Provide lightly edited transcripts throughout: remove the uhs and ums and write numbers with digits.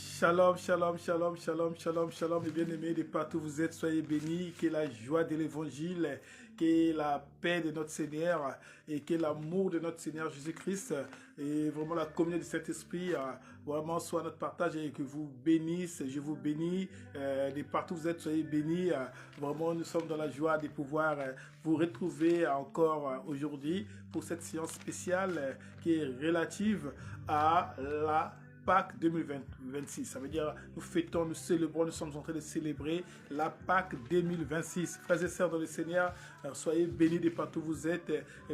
Shalom, shalom, shalom, shalom, shalom, shalom, mes bien-aimés de partout où vous êtes, soyez bénis, que la joie de l'évangile, que la paix de notre Seigneur et que l'amour de notre Seigneur Jésus-Christ et vraiment la communion du Saint-Esprit vraiment soit notre partage et que vous bénisse, je vous bénis, de partout où vous êtes, soyez bénis, vraiment nous sommes dans la joie de pouvoir vous retrouver encore aujourd'hui pour cette séance spéciale qui est relative à la Pâques 2026, ça veut dire nous fêtons, nous célébrons, nous sommes en train de célébrer la Pâques 2026. Frères et sœurs dans le Seigneur, soyez bénis de partout où vous êtes.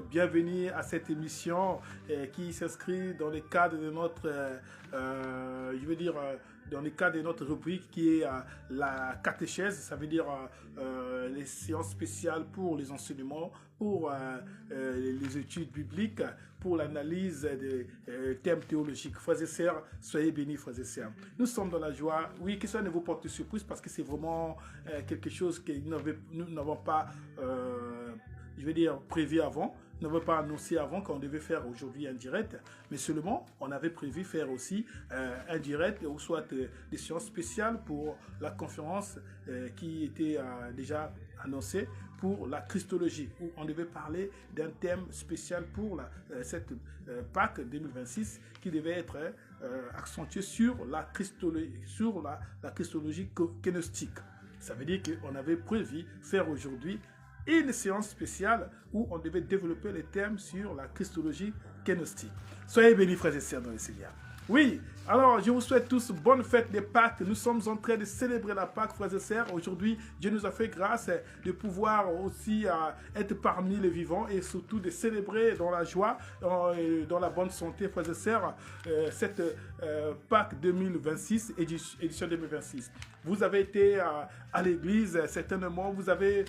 Bienvenue à cette émission qui s'inscrit dans le cadre de notre, dans le cadre de notre rubrique qui est la catéchèse, ça veut dire les séances spéciales pour les enseignements, pour les études bibliques, pour l'analyse des thèmes théologiques. Frères et sœurs, soyez bénis, frères et sœurs. Nous sommes dans la joie. Oui, que ça ne vous porte surprise parce que c'est vraiment quelque chose que nous n'avons pas, prévu avant. Nous n'avons pas annoncé avant qu'on devait faire aujourd'hui un direct, mais seulement on avait prévu faire aussi un direct ou soit des séances spéciales pour la conférence qui était déjà annoncée pour la Christologie, où on devait parler d'un thème spécial pour cette Pâques 2026 qui devait être accentué sur la Christologie gnostique. Ça veut dire qu'on avait prévu faire aujourd'hui une séance spéciale où on devait développer les thèmes sur la Christologie gnostique. Soyez bénis, frères et sœurs dans le Seigneur. Oui, alors je vous souhaite tous bonne fête des Pâques. Nous sommes en train de célébrer la Pâques, frères et sœurs. Aujourd'hui, Dieu nous a fait grâce de pouvoir aussi être parmi les vivants et surtout de célébrer dans la joie, dans la bonne santé, frères et sœurs, cette Pâques 2026, édition 2026. Vous avez été à l'église, certainement, vous avez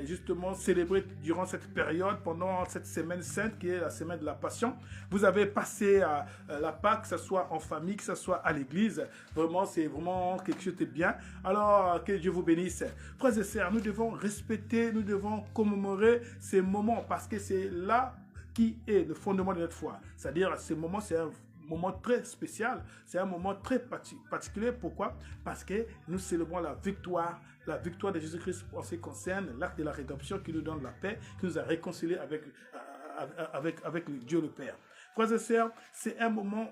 justement célébré durant cette période, pendant cette semaine sainte qui est la semaine de la Passion. Vous avez passé la Pâques, que ce soit en famille, que ce soit à l'église. Vraiment, c'est vraiment quelque chose de bien. Alors, que Dieu vous bénisse. Frères et sœurs, nous devons respecter, nous devons commémorer ces moments parce que c'est là qui est le fondement de notre foi. C'est-à-dire, ce moment, c'est un moment très spécial, c'est un moment très particulier. Pourquoi? Parce que nous célébrons la victoire de Jésus-Christ en ce qui concerne l'acte de la rédemption qui nous donne la paix, qui nous a réconciliés avec Dieu le Père. Frères et sœurs, c'est un moment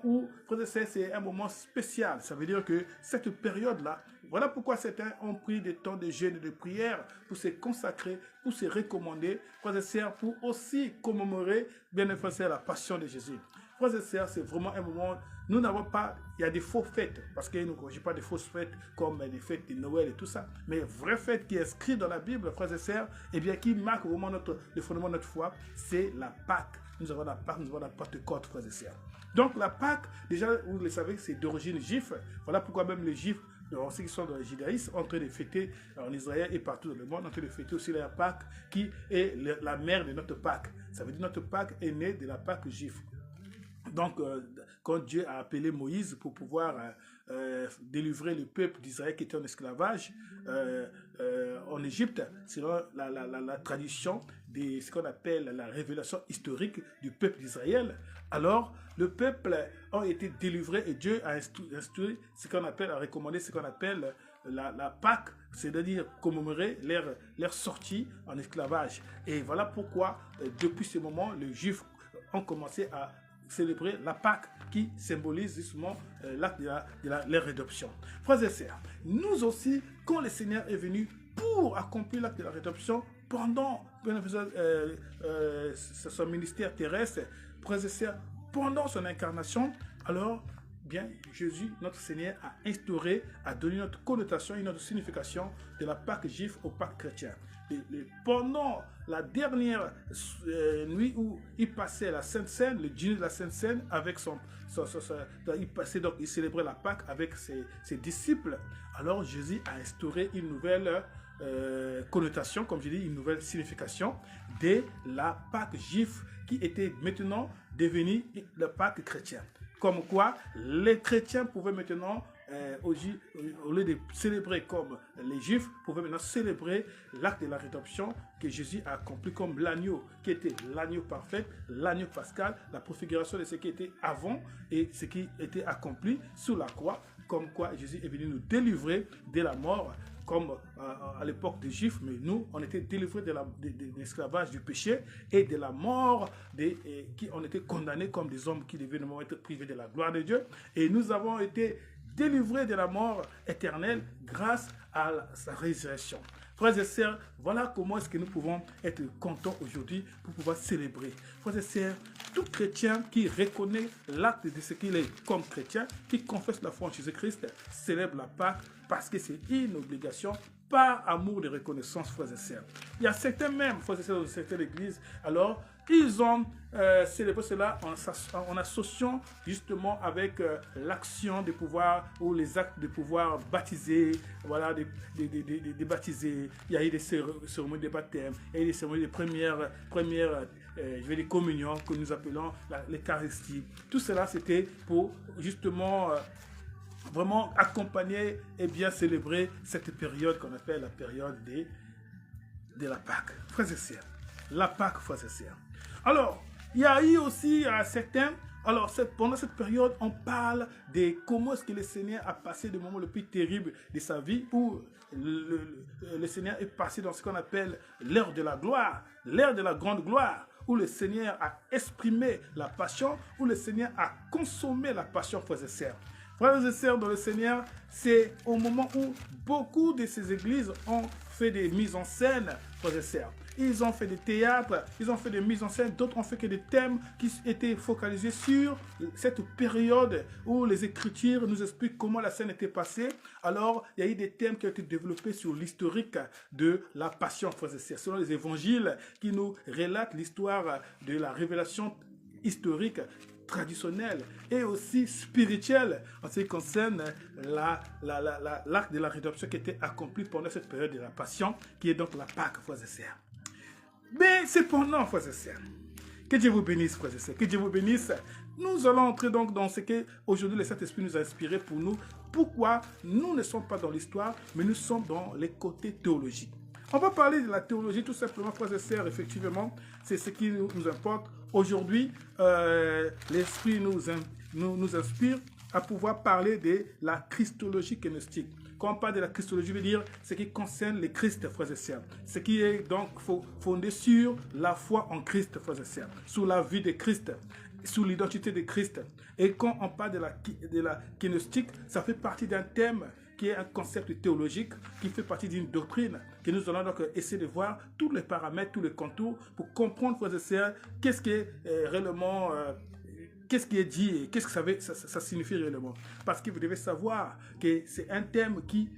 c'est un moment spécial. Ça veut dire que cette période-là, voilà pourquoi certains ont pris des temps de jeûne et de prière pour se consacrer, pour se recommander, frères et sœurs, pour aussi commémorer, bien évidemment, la passion de Jésus. Frères et sœurs, c'est vraiment un moment, nous n'avons pas, il y a des fausses fêtes, parce que nous ne connaissons pas des fausses fêtes comme les fêtes de Noël et tout ça, mais vraie fête qui est inscrite dans la Bible, frères et sœurs, et bien qui marque vraiment le fondement de notre foi, c'est la Pâque. Nous avons la Pâque, nous avons la Pentecôte, frères et sœurs. Donc la Pâque, déjà, vous le savez, c'est d'origine juive. Voilà pourquoi même les juifs, ceux qui sont dans le judaïsme, sont en train de fêter en Israël et partout dans le monde, en train de fêter aussi la Pâque, qui est la mère de notre Pâque. Ça veut dire que notre Pâque est née de la Pâque juive. Donc, quand Dieu a appelé Moïse pour pouvoir délivrer le peuple d'Israël qui était en esclavage en Égypte, selon la tradition de ce qu'on appelle la révélation historique du peuple d'Israël, alors le peuple a été délivré et Dieu a instruit ce qu'on appelle, a recommandé ce qu'on appelle la Pâque, c'est-à-dire commémorer leur sortie en esclavage. Et voilà pourquoi, depuis ce moment, les Juifs ont commencé à célébrer la Pâque qui symbolise justement l'acte de la rédemption. Frères et sœurs, nous aussi, quand le Seigneur est venu pour accomplir l'acte de la rédemption, pendant son ministère terrestre, frères et sœurs, pendant son incarnation, alors, bien, Jésus, notre Seigneur, a instauré, a donné notre connotation et notre signification de la Pâque juive au Pâque chrétien. Pendant la dernière nuit où il passait la Sainte Seine, le dîner de la Sainte Seine, avec il célébrait la Pâque avec ses disciples. Alors Jésus a instauré une nouvelle connotation, comme je dis, une nouvelle signification de la Pâque juive qui était maintenant devenue la Pâque chrétienne. Comme quoi, les chrétiens pouvaient maintenant, au lieu de célébrer comme les Juifs, pouvaient maintenant célébrer l'acte de la rédemption que Jésus a accompli comme l'agneau, qui était l'agneau parfait, l'agneau pascal, la préfiguration de ce qui était avant et ce qui était accompli sur la croix comme quoi Jésus est venu nous délivrer de la mort, comme à l'époque des Juifs, mais nous, on était délivrés de l'esclavage du péché et de la mort, qui on était condamnés comme des hommes qui devaient être privés de la gloire de Dieu. Et nous avons été délivrés de la mort éternelle grâce à sa résurrection. Frères et sœurs, voilà comment est-ce que nous pouvons être contents aujourd'hui pour pouvoir célébrer. Frères et sœurs, tout chrétien qui reconnaît l'acte de ce qu'il est comme chrétien, qui confesse la foi en Jésus-Christ, célèbre la Pâque parce que c'est une obligation, par amour de reconnaissance, frères et sœurs. Il y a certains même, frères et sœurs, de certaines églises, alors, ils ont célébré cela en associant justement avec l'action de pouvoir, ou les actes de pouvoir baptiser, voilà, de baptiser. Il y a eu des cérémonies de baptême, il y a eu des cérémonies de première je vais dire communion, que nous appelons l'Eucharistie. Tout cela, c'était pour justement vraiment accompagner et bien célébrer cette période qu'on appelle la période de la Pâque. Frères et sœurs, la Pâque, frères et sœurs. Alors, il y a eu aussi certains, alors pendant cette période, on parle de comment est-ce que le Seigneur a passé le moment le plus terrible de sa vie, où le Seigneur est passé dans ce qu'on appelle l'ère de la gloire, l'ère de la grande gloire, où le Seigneur a exprimé la passion, où le Seigneur a consommé la passion, frères et sœurs. Frères et sœurs dans le Seigneur, c'est au moment où beaucoup de ces églises ont fait des mises en scène, frères et sœurs. Ils ont fait des théâtres, ils ont fait des mises en scène, d'autres ont fait que des thèmes qui étaient focalisés sur cette période où les Écritures nous expliquent comment la scène était passée. Alors, il y a eu des thèmes qui ont été développés sur l'historique de la passion, frères et sœurs, selon les évangiles qui nous relatent l'histoire de la révélation historique, traditionnelle et aussi spirituelle en ce qui concerne l'acte de la rédemption qui était accompli pendant cette période de la passion, qui est donc la Pâque, frères et sœurs. Mais cependant, frères et sœurs, que Dieu vous bénisse, frères et sœurs, que Dieu vous bénisse. Nous allons entrer donc dans ce que aujourd'hui le Saint-Esprit nous a inspiré pour nous. Pourquoi nous ne sommes pas dans l'histoire, mais nous sommes dans les côtés théologiques. On va parler de la théologie tout simplement, frères et sœurs, effectivement, c'est ce qui nous importe. Aujourd'hui, l'Esprit nous inspire à pouvoir parler de la christologie gnostique. Quand on parle de la christologie, veut dire ce qui concerne les Christ, frères et sœurs. Ce qui est donc fondé sur la foi en Christ, frères et sœurs, sur la vie de Christ, sur l'identité de Christ. Et quand on parle de la gnostique, ça fait partie d'un thème qui est un concept théologique, qui fait partie d'une doctrine, que nous allons donc essayer de voir tous les paramètres, tous les contours, pour comprendre, frères et sœurs, qu'est-ce qui est réellement... qu'est-ce qui est dit et qu'est-ce que ça signifie réellement. Parce que vous devez savoir que c'est un thème qui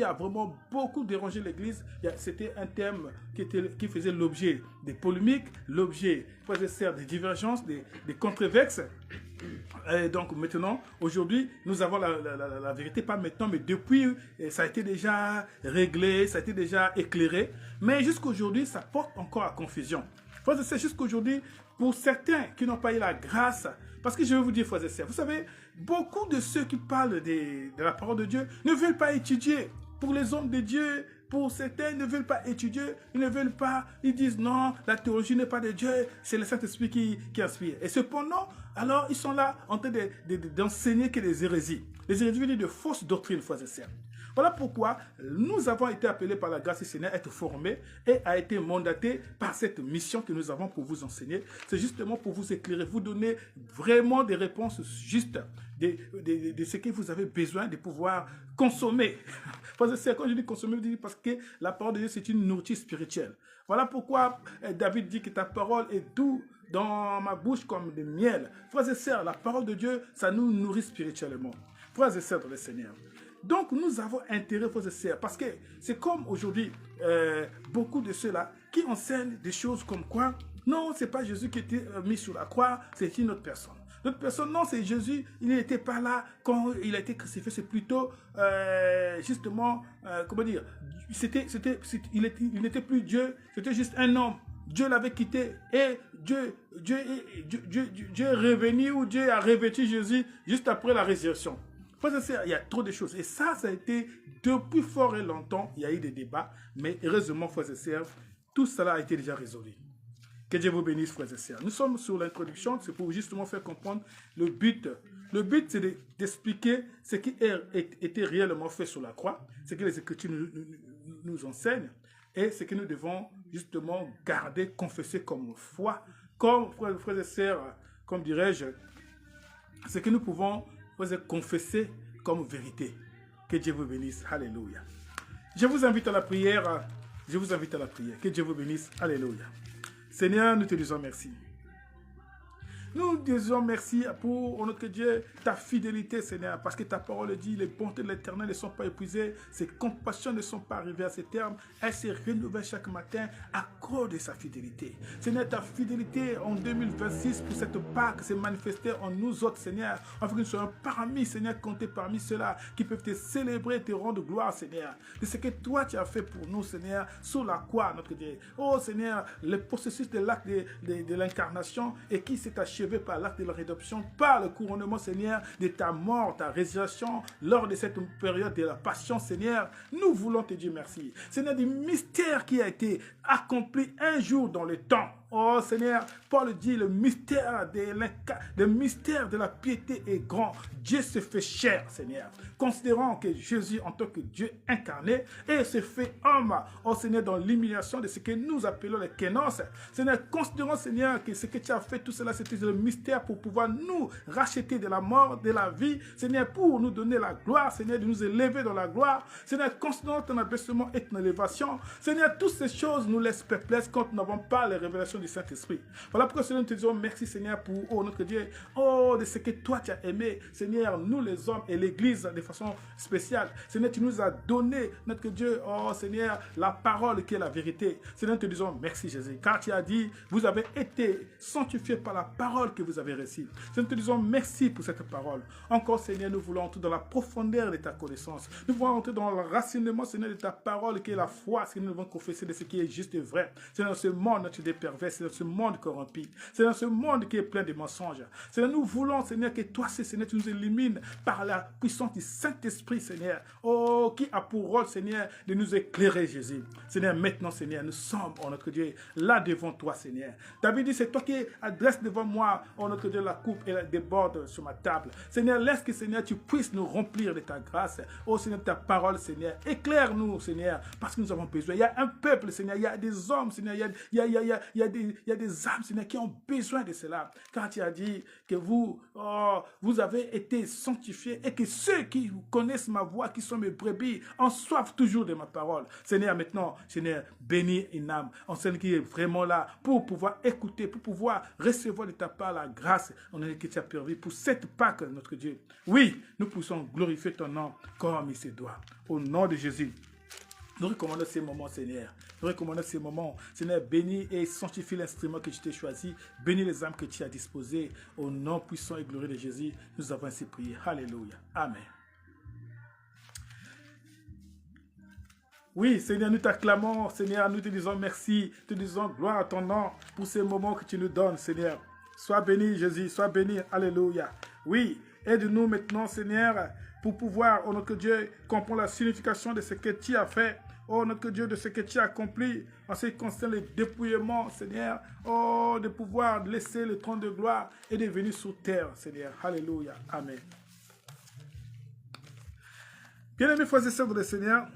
a vraiment beaucoup dérangé l'Église. C'était un thème qui faisait l'objet des polémiques, l'objet, frères et sœurs, des divergences, des controverses. Et donc maintenant, aujourd'hui, nous avons la vérité, pas maintenant, mais depuis, ça a été déjà réglé, ça a été déjà éclairé. Mais jusqu'aujourd'hui, ça porte encore à confusion. Frères et sœurs, jusqu'aujourd'hui, pour certains qui n'ont pas eu la grâce, parce que je vais vous dire, frères et sœurs, vous savez, beaucoup de ceux qui parlent de la parole de Dieu ne veulent pas étudier. Pour les hommes de Dieu, pour certains, ils ne veulent pas étudier, ils ne veulent pas, ils disent non, la théologie n'est pas de Dieu, c'est le Saint-Esprit qui inspire. Et cependant, alors, ils sont là en train d'enseigner que des hérésies. Les hérésies veulent dire de fausses doctrines, frères et sœurs. Voilà pourquoi nous avons été appelés par la grâce du Seigneur à être formés et à être mandatés par cette mission que nous avons pour vous enseigner. C'est justement pour vous éclairer, vous donner vraiment des réponses justes de ce que vous avez besoin de pouvoir consommer. Parce que quand je dis consommer, je dis parce que la parole de Dieu, c'est une nourriture spirituelle. Voilà pourquoi David dit que ta parole est douce dans ma bouche comme du miel. Frères et sœurs, la parole de Dieu, ça nous nourrit spirituellement. Frères et sœurs dans le Seigneur. Donc, nous avons intérêt, frères et sœurs, parce que c'est comme aujourd'hui, beaucoup de ceux-là qui enseignent des choses comme quoi, non, ce n'est pas Jésus qui était mis sur la croix, c'est une autre personne. L'autre personne, non, c'est Jésus, il n'était pas là quand il a été crucifié, c'est plutôt, justement, comment dire, il n'était plus Dieu, c'était juste un homme. Dieu l'avait quitté et Dieu est revenu ou Dieu a revêtu Jésus juste après la résurrection. Il y a trop de choses. Et ça a été, depuis fort et longtemps, il y a eu des débats. Mais heureusement, frères et sœurs, tout cela a été déjà résolu. Que Dieu vous bénisse, frères et sœurs. Nous sommes sur l'introduction, c'est pour justement faire comprendre le but Le but, c'est d'expliquer ce qui était réellement fait sur la croix, ce que les Écritures nous enseignent, et ce que nous devons justement garder, confesser comme foi, comme frères et sœurs, comme dirais-je, ce que nous pouvons confesser comme vérité. Que Dieu vous bénisse. Alléluia. Je vous invite à la prière. Je vous invite à la prière. Que Dieu vous bénisse. Alléluia. Seigneur, nous te disons merci. Nous disons merci pour, notre Dieu, ta fidélité, Seigneur, parce que ta parole dit, les bontés de l'Éternel ne sont pas épuisées, ses compassions ne sont pas arrivées à ses termes, elles se renouvellent chaque matin à cause de sa fidélité. Seigneur, ta fidélité en 2026 pour cette Pâque s'est manifestée en nous autres, Seigneur, afin que nous soyons parmi, Seigneur, comptés parmi ceux-là qui peuvent te célébrer, te rendre gloire, Seigneur, de ce que toi tu as fait pour nous, Seigneur, sur la croix, notre Dieu. Oh, Seigneur, le processus de l'acte de l'incarnation et qui s'est achevé par l'acte de la rédemption, par le couronnement, Seigneur, de ta mort, ta résurrection, lors de cette période de la passion, Seigneur, nous voulons te dire merci. Seigneur, du mystère qui a été accompli un jour dans le temps. Oh Seigneur, Paul dit, le mystère de la piété est grand. Dieu se fait chair, Seigneur. Considérons que Jésus, en tant que Dieu incarné, et se fait homme, oh Seigneur, dans l'humiliation de ce que nous appelons les kénos. Seigneur, considérons, Seigneur, que ce que tu as fait, tout cela, c'était le mystère pour pouvoir nous racheter de la mort, de la vie. Seigneur, pour nous donner la gloire, Seigneur, de nous élever dans la gloire. Seigneur, considérons ton abaissement et ton élévation. Seigneur, toutes ces choses nous laissent perplexes quand nous n'avons pas les révélations du Saint-Esprit. Voilà pourquoi, Seigneur, nous te disons merci, Seigneur, pour, oh notre Dieu, oh, de ce que toi tu as aimé, Seigneur, nous les hommes et l'Église de façon spéciale. Seigneur, tu nous as donné, notre Dieu, oh Seigneur, la parole qui est la vérité. Seigneur, nous te disons merci, Jésus, car tu as dit, vous avez été sanctifiés par la parole que vous avez reçue. Seigneur, nous te disons merci pour cette parole. Encore, Seigneur, nous voulons entrer dans la profondeur de ta connaissance. Nous voulons entrer dans le racinement, Seigneur, de ta parole qui est la foi, Seigneur, nous devons confesser de ce qui est juste et vrai. C'est dans ce monde, notre Dieu pervers, c'est dans ce monde corrompu, c'est dans ce monde qui est plein de mensonges. Seigneur, nous voulons, Seigneur, que toi, Seigneur, tu nous élimines par la puissance du Saint-Esprit, Seigneur. Oh, qui a pour rôle, Seigneur, de nous éclairer, Jésus. Seigneur, maintenant, Seigneur, nous sommes, oh notre Dieu, là devant toi, Seigneur. David dit, c'est toi qui adresse devant moi, oh notre Dieu, la coupe et elle déborde sur ma table. Seigneur, laisse que, Seigneur, tu puisses nous remplir de ta grâce. Oh, Seigneur, ta parole, Seigneur. Éclaire-nous, Seigneur, parce que nous avons besoin. Il y a un peuple, Seigneur, il y a des hommes, Seigneur, il y a des âmes, Seigneur, qui ont besoin de cela. Car tu as dit que vous, oh, vous avez été sanctifiés et que ceux qui connaissent ma voix, qui sont mes brebis, en soif toujours de ma parole. Seigneur, maintenant, Seigneur, bénis une âme, en celle qui est vraiment là pour pouvoir écouter, pour pouvoir recevoir de ta part la grâce que tu as permis pour cette Pâque, notre Dieu. Oui, nous poussons glorifier ton nom comme il se doit. Au nom de Jésus. Nous recommandons ces moments, Seigneur. Nous recommandons ces moments. Seigneur, bénis et sanctifie l'instrument que tu t'es choisi. Bénis les âmes que tu as disposées. Au nom puissant et glorieux de Jésus, nous avons ainsi prié. Alléluia. Amen. Oui, Seigneur, nous t'acclamons. Seigneur, nous te disons merci. Te disons gloire à ton nom pour ces moments que tu nous donnes, Seigneur. Sois béni, Jésus. Sois béni. Alléluia. Oui, aide-nous maintenant, Seigneur, pour pouvoir, oh notre Dieu, comprendre la signification de ce que tu as fait. Oh notre Dieu, de ce que tu as accompli en ce qui concerne le dépouillement, Seigneur. Oh, de pouvoir laisser le trône de gloire et de venir sur terre, Seigneur. Alléluia. Amen. Bien-aimés frères et sœurs de Seigneur,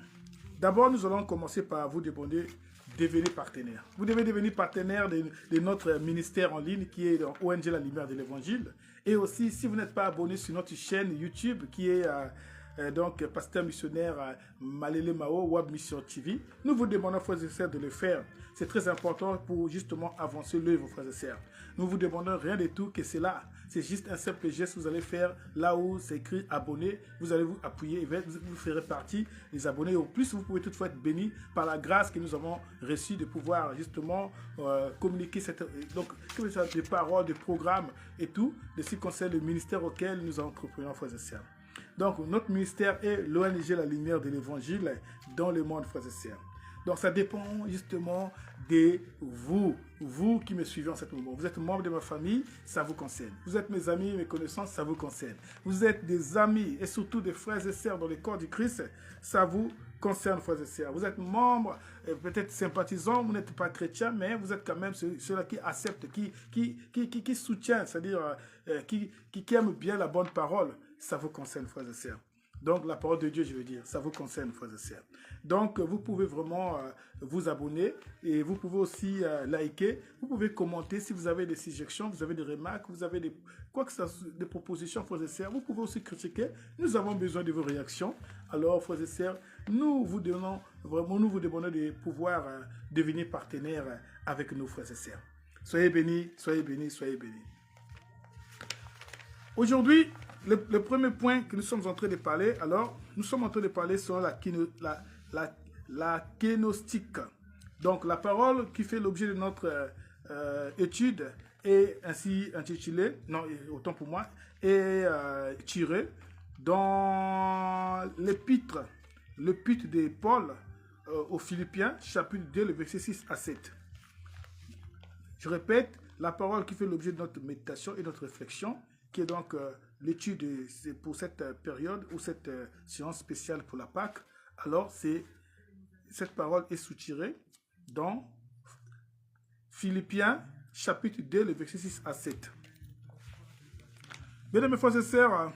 d'abord nous allons commencer par vous demander de devenir partenaire. Vous devez devenir partenaire de notre ministère en ligne qui est dans ONG La Lumière de l'Évangile. Et aussi, si vous n'êtes pas abonné sur notre chaîne YouTube qui est donc pasteur missionnaire Malele Mao, Web Mission TV, nous vous demandons, frères et sœurs, de le faire. C'est très important pour justement avancer l'œuvre, frères et sœurs. Nous vous demandons rien de tout que cela. C'est juste un simple geste que vous allez faire là où c'est écrit abonné. Vous allez vous appuyer et vous ferez partie des abonnés. Au plus, vous pouvez toutefois être bénis par la grâce que nous avons reçue de pouvoir justement communiquer des paroles, des programmes et tout, de ce qui concerne le ministère auquel nous entreprenons, frères et sœurs. Donc, notre ministère est l'ONG La Lumière de l'Évangile dans le monde, frères et sœurs. Donc ça dépend justement de vous, vous qui me suivez en ce moment. Vous êtes membre de ma famille, ça vous concerne. Vous êtes mes amis, mes connaissances, ça vous concerne. Vous êtes des amis et surtout des frères et sœurs dans le corps du Christ, ça vous concerne, frères et sœurs. Vous êtes membres, peut-être sympathisants, vous n'êtes pas chrétien, mais vous êtes quand même ceux-là qui acceptent, qui soutiennent, c'est-à-dire qui aiment bien la bonne parole. Ça vous concerne, frères et sœurs. Donc, la parole de Dieu, je veux dire, ça vous concerne, frères et sœurs. Donc, vous pouvez vraiment vous abonner et vous pouvez aussi liker. Vous pouvez commenter si vous avez des suggestions, vous avez des remarques, vous avez des propositions, frères et sœurs. Vous pouvez aussi critiquer. Nous avons besoin de vos réactions. Alors, frères et sœurs, nous vous demandons de pouvoir devenir partenaire avec nous, frères et sœurs. Soyez bénis, soyez bénis, soyez bénis. Aujourd'hui, le premier point que nous sommes en train de parler, alors, nous sommes en train de parler sur la kénostique. Donc, la parole qui fait l'objet de notre étude est ainsi intitulée, non, autant pour moi, est tirée dans l'épître de Paul aux Philippiens, chapitre 2, le verset 6 à 7. Je répète, la parole qui fait l'objet de notre méditation et notre réflexion, qui est donc l'étude pour cette période ou cette séance spéciale pour la Pâque. Alors, cette parole est soutirée dans Philippiens, chapitre 2, le verset 6 à 7. Mesdames et frères et sœurs,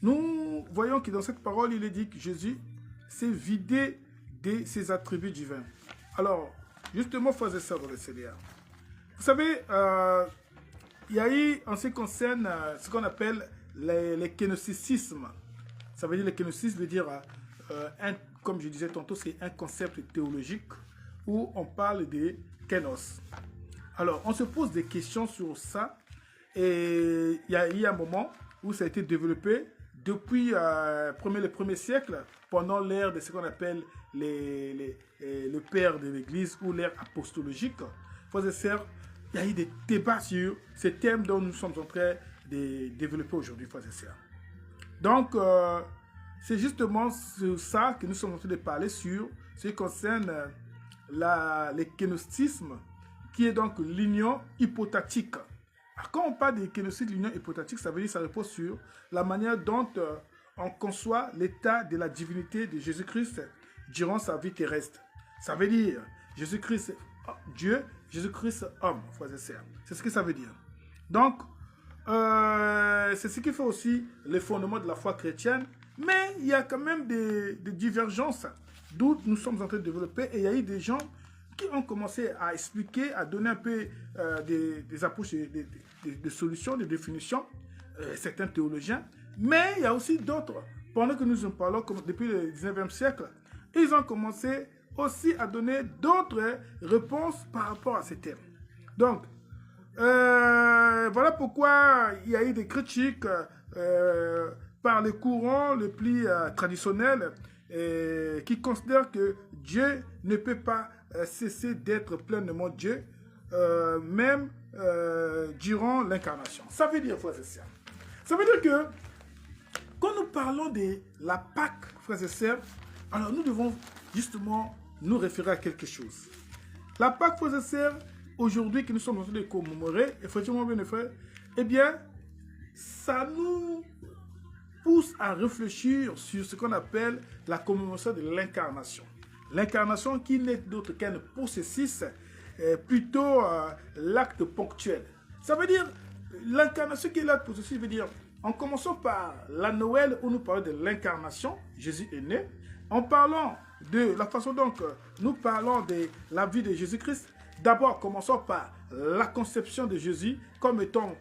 nous voyons que dans cette parole, il est dit que Jésus s'est vidé de ses attributs divins. Alors, justement, frères et sœurs dans le Seigneur, vous savez, il y a eu, en ce qui concerne ce qu'on appelle les kénosticismes. Ça veut dire, le kénosticisme veut dire, comme je disais tantôt, c'est un concept théologique où on parle de kénos. Alors, on se pose des questions sur ça. Et il y a eu un moment où ça a été développé depuis le premier siècle, pendant l'ère de ce qu'on appelle le père de l'Église ou l'ère apostologique. Frères et sœurs, il y a eu des débats sur ces thèmes dont nous sommes en train de développer aujourd'hui, frères et sœurs. Donc, c'est justement sur ça que nous sommes en train de parler sur ce qui concerne le kénostisme, qui est donc l'union hypotatique. Alors, quand on parle de kénostisme, l'union hypotatique, ça veut dire que ça repose sur la manière dont on conçoit l'état de la divinité de Jésus-Christ durant sa vie terrestre. Ça veut dire Jésus-Christ Dieu, Jésus-Christ homme, frères et sœurs. C'est ce que ça veut dire. Donc, c'est ce qui fait aussi les fondements de la foi chrétienne. Mais il y a quand même des divergences d'où nous sommes en train de développer. Et il y a eu des gens qui ont commencé à expliquer, à donner un peu des approches, des solutions, des définitions, certains théologiens. Mais il y a aussi d'autres, pendant que nous en parlons depuis le 19e siècle, ils ont commencé aussi à donner d'autres réponses par rapport à ces thèmes. Donc, voilà pourquoi il y a eu des critiques par les courants les plus traditionnels qui considèrent que Dieu ne peut pas cesser d'être pleinement Dieu, même durant l'incarnation. Ça veut dire, frères et sœurs, ça veut dire que quand nous parlons de la Pâque, frères et sœurs, alors nous devons justement nous référer à quelque chose. La Pâque, frères et sœurs, aujourd'hui que nous sommes en train de commémorer, effectivement, bien frères, eh bien, ça nous pousse à réfléchir sur ce qu'on appelle la commémoration de l'incarnation. L'incarnation qui n'est d'autre qu'un processus, plutôt l'acte ponctuel. Ça veut dire, l'incarnation qui est l'acte processus veut dire, en commençant par la Noël où nous parlons de l'incarnation, Jésus est né, en parlant de la façon dont nous parlons de la vie de Jésus-Christ, d'abord commençons par la conception de Jésus comme étant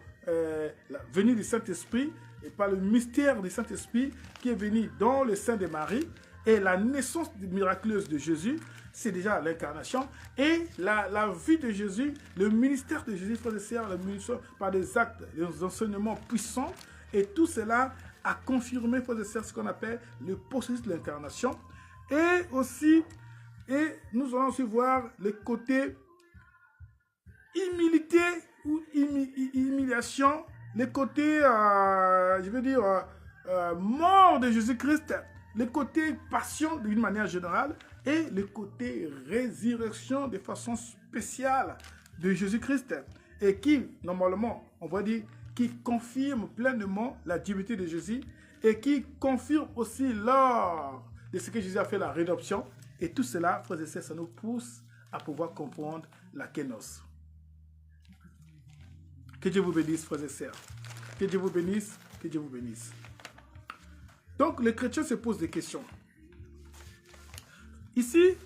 venu du Saint-Esprit et par le mystère du Saint-Esprit qui est venu dans le sein de Marie, et la naissance miraculeuse de Jésus, c'est déjà l'incarnation, et la vie de Jésus, le ministère de Jésus, frères et sœurs, le ministère par des actes, des enseignements puissants, et tout cela a confirmé, frères et sœurs, ce qu'on appelle le processus de l'incarnation. Et aussi, nous allons aussi voir le côté humilité ou humiliation, le côté, je veux dire, mort de Jésus-Christ, le côté passion d'une manière générale, et le côté résurrection de façon spéciale de Jésus-Christ et qui, normalement, on va dire, qui confirme pleinement la divinité de Jésus et qui confirme aussi lors de ce que Jésus a fait, la rédemption. Et tout cela, frères et sœurs, ça nous pousse à pouvoir comprendre la kénos. Que Dieu vous bénisse, frères et sœurs. Que Dieu vous bénisse, que Dieu vous bénisse. Donc, les chrétiens se posent des questions. Ici,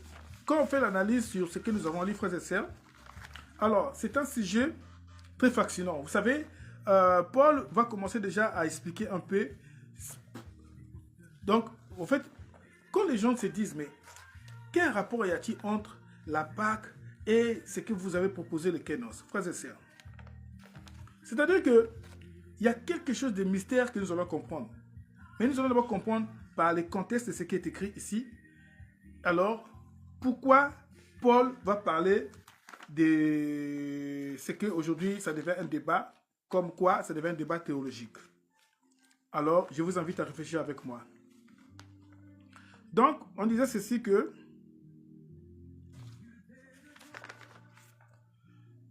quand on fait l'analyse sur ce que nous avons lu, frères et sœurs, alors, c'est un sujet très fascinant. Vous savez, Paul va commencer déjà à expliquer un peu. Donc, en fait, quand les gens se disent, mais quel rapport y a-t-il entre la Pâque et ce que vous avez proposé, le kénos, frères et sœurs? C'est-à-dire qu'il y a quelque chose de mystère que nous allons comprendre. Mais nous allons d'abord comprendre par le contexte de ce qui est écrit ici. Alors, pourquoi Paul va parler de ce qu'aujourd'hui, ça devient un débat, comme quoi ça devient un débat théologique. Alors, je vous invite à réfléchir avec moi. Donc, on disait ceci que,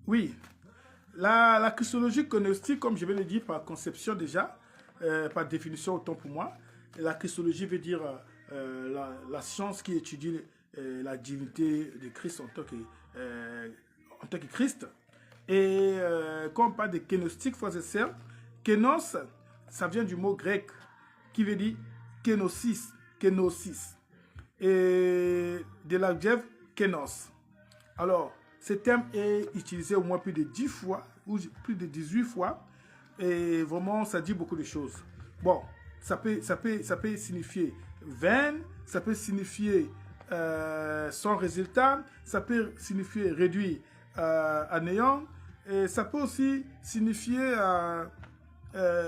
oui, la christologie gnostique, comme je vais le dire par conception déjà, par définition autant pour moi, la christologie veut dire la science qui étudie la divinité de Christ en tant que Christ. Et quand on parle de kénostique, frères et sœurs, kénos, ça vient du mot grec qui veut dire kénosis, et de l'adjectif kénos. Alors, ce terme est utilisé au moins plus de 10 fois, ou plus de 18 fois, et vraiment, ça dit beaucoup de choses. Bon, ça peut signifier vaine, ça peut signifier sans résultat, ça peut signifier réduit à néant, et ça peut aussi signifier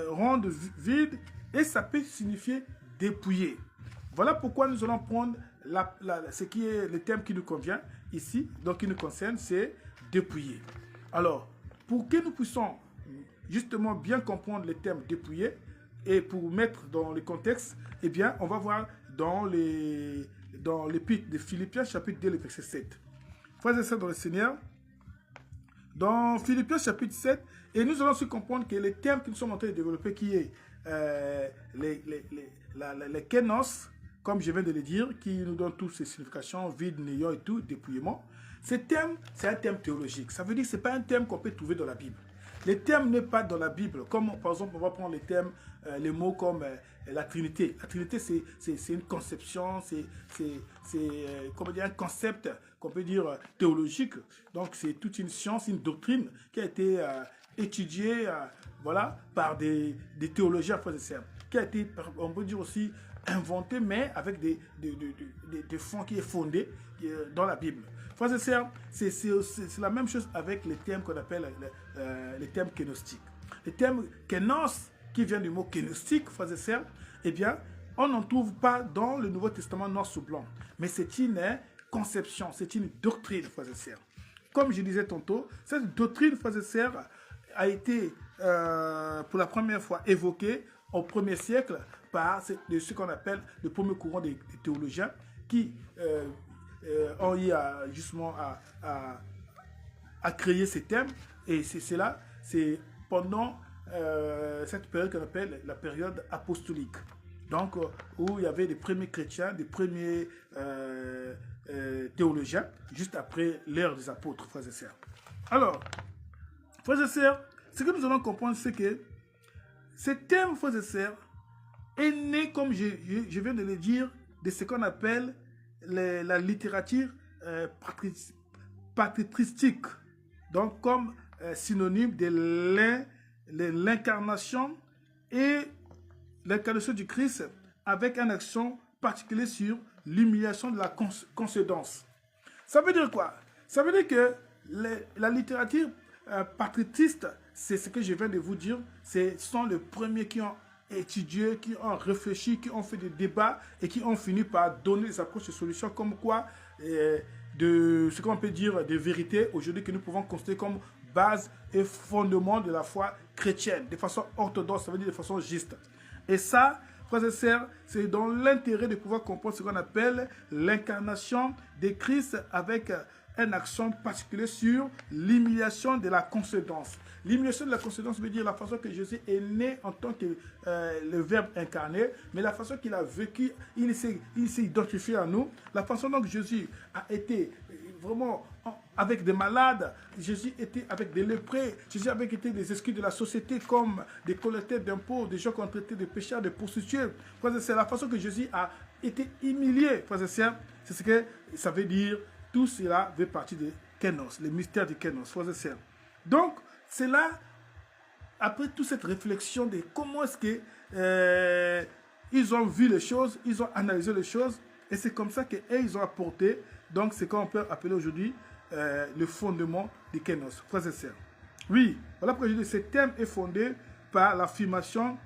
rendre vide, et ça peut signifier dépouiller. Voilà pourquoi nous allons prendre ce qui est le thème qui nous convient ici, donc qui nous concerne, c'est dépouiller. Alors, pour que nous puissions justement bien comprendre le thème dépouiller et pour mettre dans le contexte, eh bien, on va voir dans l'épître de Philippiens, chapitre 2, le verset 7. Frères et sœurs dans le Seigneur, dans Philippiens, chapitre 7, et nous allons aussi comprendre que le thème que nous sommes en train de développer, qui est les kénos, comme je viens de le dire, qui nous donne toutes ces significations, vide, néant et tout, dépouillement. Ce thème, c'est un thème théologique. Ça veut dire que ce n'est pas un thème qu'on peut trouver dans la Bible. Le thème n'est pas dans la Bible. Comme par exemple, on va prendre les thèmes, les mots comme la Trinité. La Trinité, c'est une conception, c'est un concept qu'on peut dire théologique. Donc, c'est toute une science, une doctrine qui a été étudiée voilà, par des théologiens, frères et sœurs, qui a été, on peut dire aussi, inventé, mais avec des fonds qui est fondé dans la Bible. Frères et sœurs, c'est la même chose avec les thèmes qu'on appelle les thèmes kénostiques. Le thème kénos, qui vient du mot kénostique, frères et sœurs, eh bien, on n'en trouve pas dans le Nouveau Testament noir sur blanc. Mais c'est une conception, c'est une doctrine, frères et sœurs. Comme je disais tantôt, cette doctrine, frères et sœurs, a été pour la première fois évoquée au 1er siècle par ce qu'on appelle le premier courant des théologiens qui ont eu justement à créer ces thèmes. Et c'est pendant cette période qu'on appelle la période apostolique. Donc, où il y avait des premiers chrétiens, des premiers théologiens, juste après l'ère des apôtres, frères et sœurs. Alors, frères et sœurs, ce que nous allons comprendre, c'est que ce thème, frères et sœurs, est né, comme je viens de le dire, de ce qu'on appelle la littérature patristique. Donc, comme synonyme de l'incarnation et l'incarnation du Christ avec un accent particulier sur l'humiliation de la concédance. Ça veut dire quoi? Ça veut dire que la littérature patrististe, c'est ce que je viens de vous dire, ce sont les premiers qui ont étudié, qui ont réfléchi, qui ont fait des débats et qui ont fini par donner des approches et solutions comme quoi de ce qu'on peut dire des vérités aujourd'hui que nous pouvons considérer comme base et fondement de la foi chrétienne, de façon orthodoxe, ça veut dire de façon juste. Et ça, frères et sœurs, c'est dans l'intérêt de pouvoir comprendre ce qu'on appelle l'incarnation de Christ avec un accent particulier sur l'humiliation de la concédance. L'humiliation de la concédance veut dire la façon que Jésus est né en tant que le Verbe incarné, mais la façon qu'il a vécu, il s'est identifié à nous, la façon dont Jésus a été vraiment avec des malades, Jésus était avec des lépreux, Jésus avait été des exclus de la société comme des collecteurs d'impôts, des gens qui ont traité de pécheurs, de prostituées. C'est la façon que Jésus a été humilié, frères et sœurs. C'est ce que ça veut dire. Tout cela fait partie de Kénos, le mystère de Kénos, frères et sœurs. Donc, c'est là, après toute cette réflexion de comment est-ce que ils ont vu les choses, ils ont analysé les choses, et c'est comme ça qu'ils ont apporté, donc c'est qu'on peut appeler aujourd'hui le fondement de Kénos, frères et sœurs. Oui, voilà pourquoi je dis que ce thème est fondé par l'affirmation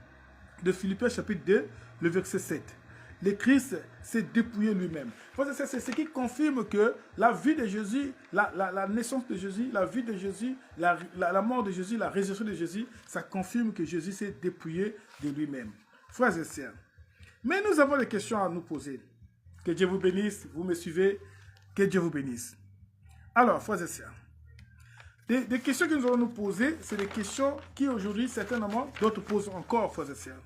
de Philippiens chapitre 2, le verset 7. Le Christ s'est dépouillé lui-même. C'est ce qui confirme que la vie de Jésus, la naissance de Jésus, la vie de Jésus, la mort de Jésus, la résurrection de Jésus, ça confirme que Jésus s'est dépouillé de lui-même. Frères et sœurs, mais nous avons des questions à nous poser. Que Dieu vous bénisse, vous me suivez, que Dieu vous bénisse. Alors, frères et sœurs, des questions que nous allons nous poser, c'est des questions qui aujourd'hui, certainement, d'autres posent encore, frères et sœurs.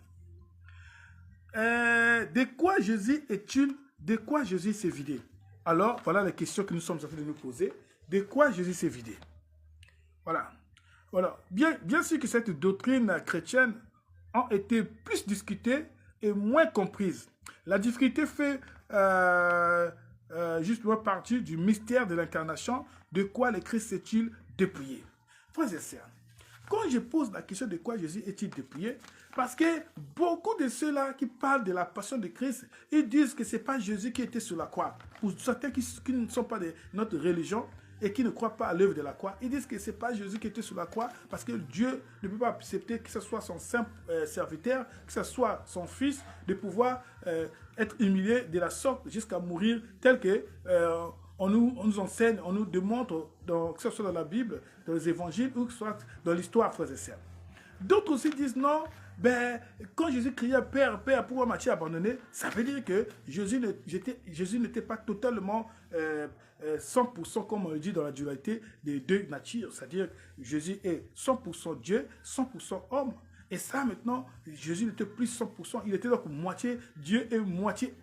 De quoi Jésus est-il? De quoi Jésus s'est vidé? Alors, voilà les questions que nous sommes en train de nous poser. De quoi Jésus s'est vidé? Voilà. Voilà. Bien sûr que cette doctrine chrétienne a été plus discutée et moins comprise. La difficulté fait justement partie du mystère de l'incarnation. De quoi le Christ s'est-il dépouillé? Frères et sœurs, quand je pose la question de quoi Jésus est-il dépouillé, parce que beaucoup de ceux-là qui parlent de la passion de Christ, ils disent que ce n'est pas Jésus qui était sur la croix. Pour certains qui ne sont pas de notre religion et qui ne croient pas à l'œuvre de la croix, ils disent que ce n'est pas Jésus qui était sur la croix parce que Dieu ne peut pas accepter que ce soit son simple serviteur, que ce soit son fils, de pouvoir être humilié de la sorte jusqu'à mourir tel que on nous enseigne, on nous démontre, que ce soit dans la Bible, dans les évangiles ou que ce soit dans l'histoire, frères et sœurs. D'autres aussi disent non, ben, quand Jésus criait Père, Père, pourquoi m'as-tu abandonné? Ça veut dire que Jésus n'était pas totalement 100% comme on le dit dans la dualité des deux natures. C'est-à-dire que Jésus est 100% Dieu, 100% homme. Et ça maintenant, Jésus n'était plus 100%, il était donc moitié Dieu et moitié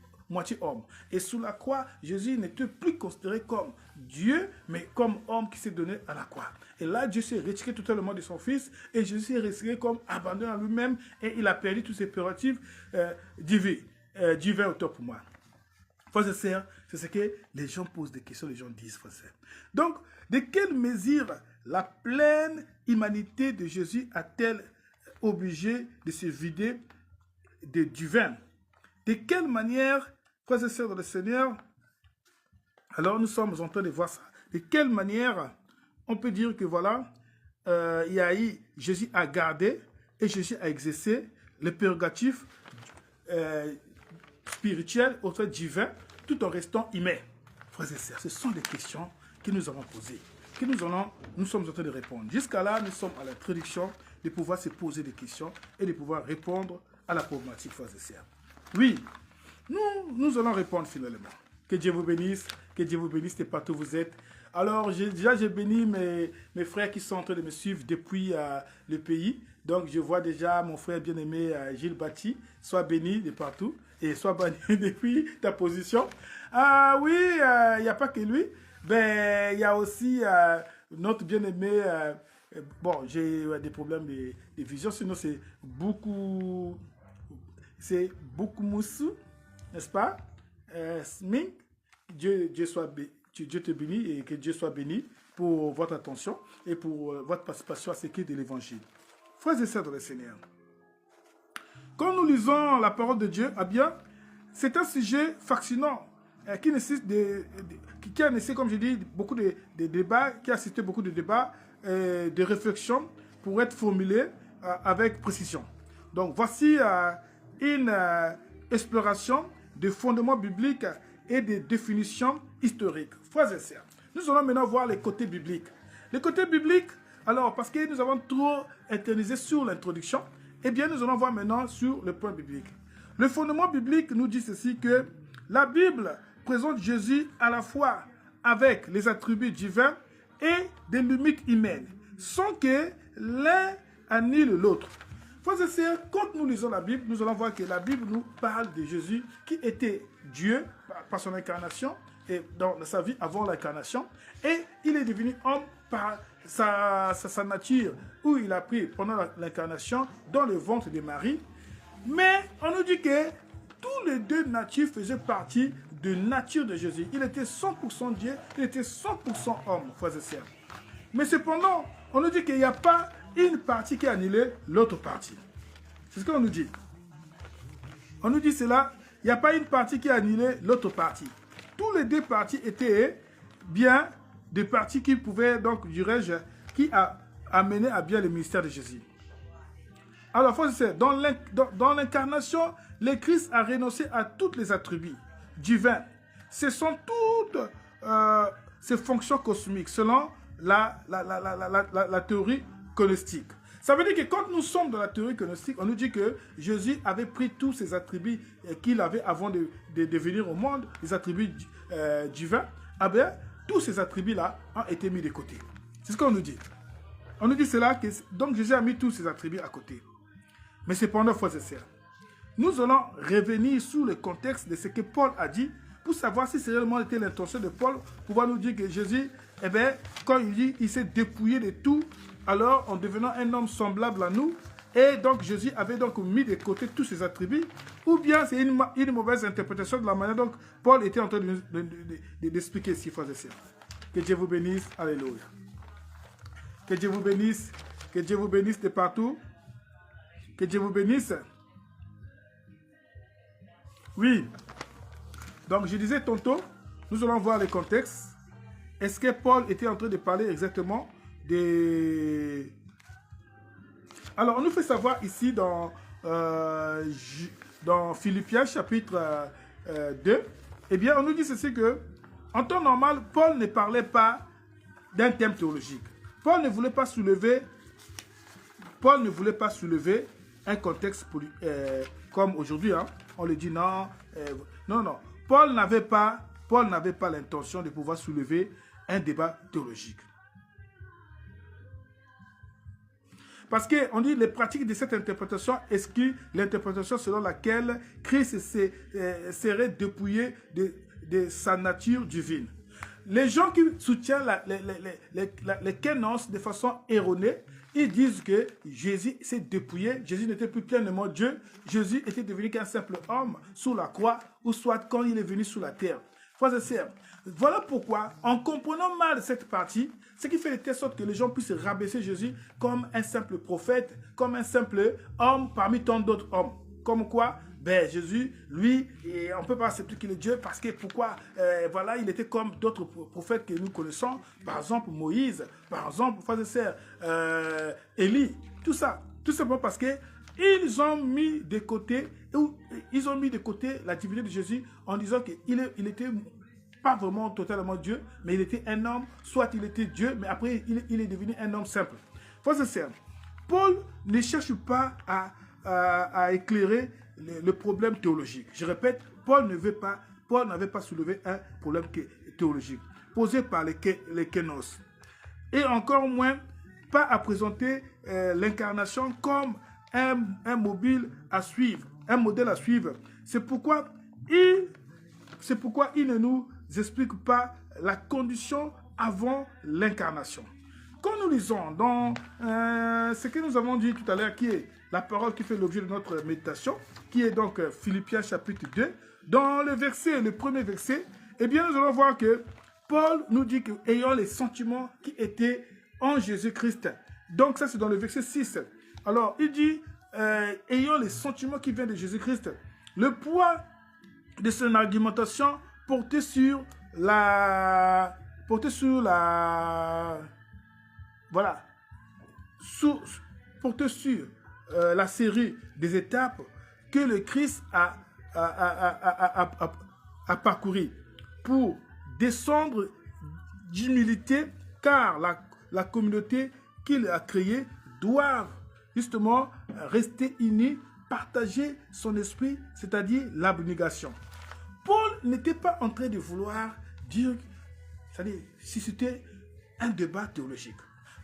homme. Et sous la croix, Jésus n'était plus considéré comme Dieu, mais comme homme qui s'est donné à la croix. Et là, Dieu s'est retiré totalement de son Fils, et Jésus est resté comme abandonné à lui-même, et il a perdu tous ses prérogatives divins autant pour moi. Frères et sœurs, c'est ce que les gens posent des questions, les gens disent, frères et sœurs. Donc, de quelle mesure la pleine humanité de Jésus a-t-elle obligé de se vider de divin? De quelle manière, frères et sœurs dans le Seigneur, alors nous sommes en train de voir ça. De quelle manière on peut dire que voilà, Jésus a gardé et Jésus a exercé le prérogatif spirituel au fait divin, tout en restant humain. Frères et sœurs, ce sont des questions que nous avons posées, que nous sommes en train de répondre. Jusqu'à là, nous sommes à l'introduction de pouvoir se poser des questions et de pouvoir répondre à la problématique, frères et sœurs. Oui, nous allons répondre finalement. Que Dieu vous bénisse de partout où vous êtes. Alors, j'ai béni mes frères qui sont en train de me suivre depuis le pays. Donc, je vois déjà mon frère bien-aimé Gilles Bati. Sois béni de partout et sois béni depuis ta position. Ah oui, il n'y a pas que lui. Ben, il y a aussi notre bien-aimé. Bon, j'ai des problèmes de vision, sinon c'est beaucoup Moussou, n'est-ce pas? Smink, Dieu te bénisse et que Dieu soit béni pour votre attention et pour votre participation à ce qui est de l'évangile. Frères et sœurs dans le Seigneur, quand nous lisons la parole de Dieu, eh bien, c'est un sujet fascinant qui nécessite qui a nécessité, comme je dis, beaucoup de débats, qui a assisté beaucoup de débats, de réflexions pour être formulés avec précision. Donc, voici une exploration des fondements bibliques et des définitions historiques. Frères et sœurs, nous allons maintenant voir les côtés bibliques. Les côtés bibliques, alors, parce que nous avons trop éternisé sur l'introduction, eh bien, nous allons voir maintenant sur le point biblique. Le fondement biblique nous dit ceci que la Bible présente Jésus à la fois avec les attributs divins et des limites humaines, sans que l'un annule l'autre. Frères et sœurs, quand nous lisons la Bible, nous allons voir que la Bible nous parle de Jésus qui était Dieu par son incarnation et dans sa vie avant l'incarnation, et il est devenu homme par sa nature, où il a pris pendant l'incarnation dans le ventre de Marie. Mais on nous dit que tous les deux natures faisaient partie de la nature de Jésus. Il était 100% Dieu, il était 100% homme, frères et sœurs. Mais cependant, on nous dit qu'il n'y a pas une partie qui a annulé l'autre partie. C'est ce qu'on nous dit. On nous dit cela, il n'y a pas une partie qui a annulé l'autre partie. Tous les deux parties étaient bien des parties qui pouvaient, donc, dirais-je, qui a amené à bien le ministère de Jésus. Alors, frères et sœurs, dans l'incarnation, le Christ a renoncé à tous les attributs divins. Ce sont toutes ces fonctions cosmiques, selon la théorie gnostique. Ça veut dire que quand nous sommes dans la théorie gnostique, on nous dit que Jésus avait pris tous ces attributs qu'il avait avant de venir au monde, les attributs divins. Ah bien, tous ces attributs-là ont été mis de côté. C'est ce qu'on nous dit. On nous dit cela, donc Jésus a mis tous ces attributs à côté. Mais cependant, frères et sœurs, nous allons revenir sur le contexte de ce que Paul a dit pour savoir si c'est réellement été l'intention de Paul, pouvoir nous dire que Jésus, eh bien, quand il dit il s'est dépouillé de tout, alors en devenant un homme semblable à nous, et donc Jésus avait donc mis de côté tous ses attributs, ou bien c'est une mauvaise interprétation de la manière dont Paul était en train d'expliquer ici, frères et sœurs. Que Dieu vous bénisse, alléluia. Que Dieu vous bénisse de partout. Que Dieu vous bénisse. Oui. Donc, je disais tantôt, nous allons voir le contexte. Est-ce que Paul était en train de parler exactement des... Alors, on nous fait savoir ici dans Philippiens chapitre 2, eh bien, on nous dit ceci que, en temps normal, Paul ne parlait pas d'un thème théologique. Paul ne voulait pas soulever un contexte comme aujourd'hui, hein. On le dit non, non. Paul n'avait pas l'intention de pouvoir soulever un débat théologique. Parce qu'on dit les pratiques de cette interprétation excluent l'interprétation selon laquelle Christ serait dépouillé de sa nature divine. Les gens qui soutiennent les kénos de façon erronée, ils disent que Jésus s'est dépouillé, Jésus n'était plus pleinement Dieu, Jésus était devenu qu'un simple homme sous la croix, ou soit quand il est venu sur la terre. Frères et sœurs, voilà pourquoi, en comprenant mal cette partie, ce qui fait de telle sorte que les gens puissent rabaisser Jésus comme un simple prophète, comme un simple homme parmi tant d'autres hommes. Comme quoi, ben Jésus, lui, on ne peut pas accepter qu'il est Dieu parce que pourquoi, voilà, il était comme d'autres prophètes que nous connaissons, par exemple Moïse, par exemple, frères et sœurs, Élie, tout ça, tout simplement parce que ils ont mis de côté la divinité de Jésus en disant qu'il était pas vraiment totalement Dieu, mais il était un homme, soit il était Dieu, mais après il est devenu un homme simple. Frères et sœurs, Paul ne cherche pas à éclairer le problème théologique. Je répète, Paul n'avait pas soulevé un problème théologique posé par les kénos. Et encore moins, pas à présenter l'incarnation comme un modèle à suivre. C'est pourquoi il ne nous explique pas la condition avant l'incarnation. Quand nous lisons dans ce que nous avons dit tout à l'heure, qui est la parole qui fait l'objet de notre méditation, qui est donc Philippiens chapitre 2, dans le premier verset, eh bien nous allons voir que Paul nous dit que ayant les sentiments qui étaient en Jésus-Christ. Donc ça c'est dans le verset 6. Alors il dit, ayant les sentiments qui viennent de Jésus-Christ, le poids de son argumentation portait sur la série des étapes que le Christ a parcourues pour descendre d'humilité, car la communauté qu'il a créée doit justement rester unie partager son esprit, c'est-à-dire l'abnégation. Paul n'était pas en train de vouloir dire, c'est-à-dire susciter un débat théologique.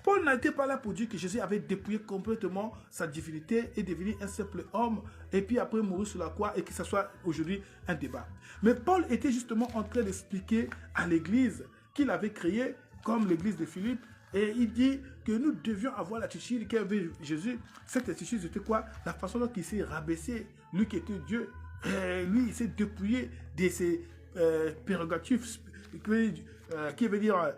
Paul n'était pas là pour dire que Jésus avait dépouillé complètement sa divinité et devenu un simple homme et puis après mourir sur la croix et que ce soit aujourd'hui un débat. Mais Paul était justement en train d'expliquer à l'église qu'il avait créée comme l'église de Philippe et il dit que nous devions avoir l'attitude qu'avait Jésus. Cette attitude c'était quoi? La façon dont il s'est rabaissé, lui qui était Dieu. Et lui il s'est dépouillé de ses prérogatives qui veut dire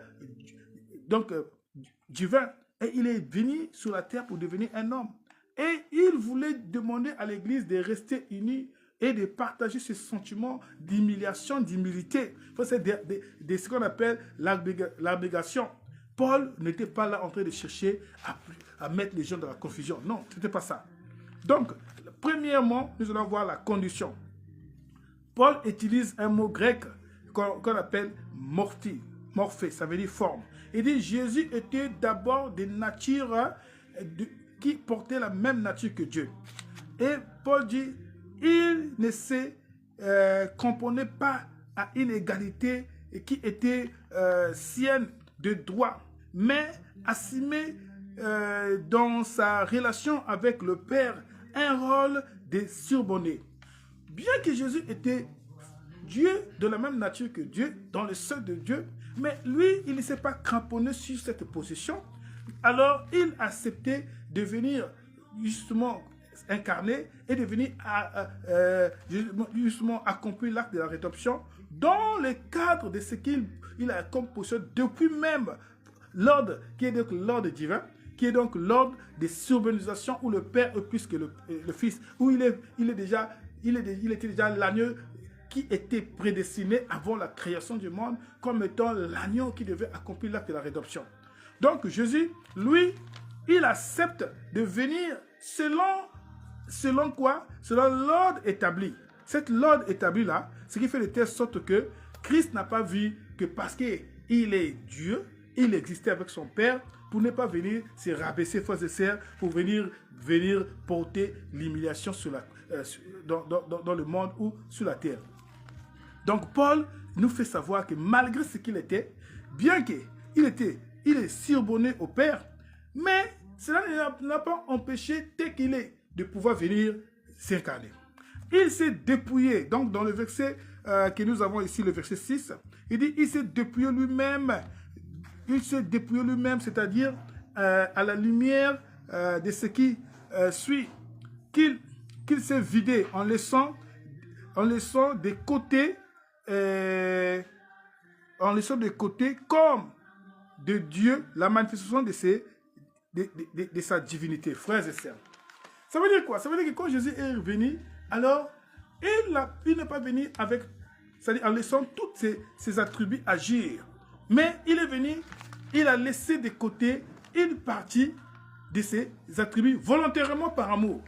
divin, et il est venu sur la terre pour devenir un homme. Et il voulait demander à l'église de rester unie et de partager ce sentiment d'humiliation, d'humilité. C'est ce qu'on appelle l'abnégation. Paul n'était pas là en train de chercher à mettre les gens dans la confusion. Non, ce n'était pas ça. Donc, premièrement, nous allons voir la condition. Paul utilise un mot grec qu'on appelle morphé, ça veut dire forme. Il dit Jésus était d'abord de nature qui portait la même nature que Dieu. Et Paul dit il ne se comprenait pas à une égalité qui était sienne de droit, mais assumait dans sa relation avec le Père un rôle de surbonné. Bien que Jésus était Dieu de la même nature que Dieu, dans le sein de Dieu, mais lui, il ne s'est pas cramponné sur cette position. Alors, il acceptait de venir justement incarner et de venir justement accomplir l'acte de la rédemption dans le cadre de ce qu'il a comme position depuis même l'ordre qui est donc l'ordre divin, qui est donc l'ordre de surbonisation où le Père est plus que le Fils, où il était déjà l'agneau qui était prédestiné avant la création du monde comme étant l'agneau qui devait accomplir l'acte de la rédemption. Donc Jésus, lui, il accepte de venir selon quoi? Selon l'ordre établi. Cet ordre établi-là, ce qui fait de telle sorte que Christ n'a pas vu que parce qu'il est Dieu, il existait avec son Père pour ne pas venir se rabaisser, frères et sœurs, pour venir porter l'humiliation dans le monde ou sur la terre. Donc Paul nous fait savoir que malgré ce qu'il était, bien qu'il est surbonné au Père, mais cela n'a pas empêché, tel qu'il est, de pouvoir venir s'incarner. Il s'est dépouillé, donc dans le verset que nous avons ici, le verset 6, il dit, il s'est dépouillé lui-même, c'est-à-dire à la lumière de ce qui suit, qu'il s'est vidé en laissant de côté comme de Dieu la manifestation de sa divinité, frères et sœurs. Ça veut dire quoi? Ça veut dire que quand Jésus est venu, alors il n'est pas venu avec, c'est-à-dire en laissant tous ses attributs agir. Mais il est venu, il a laissé de côté une partie de ses attributs volontairement par amour.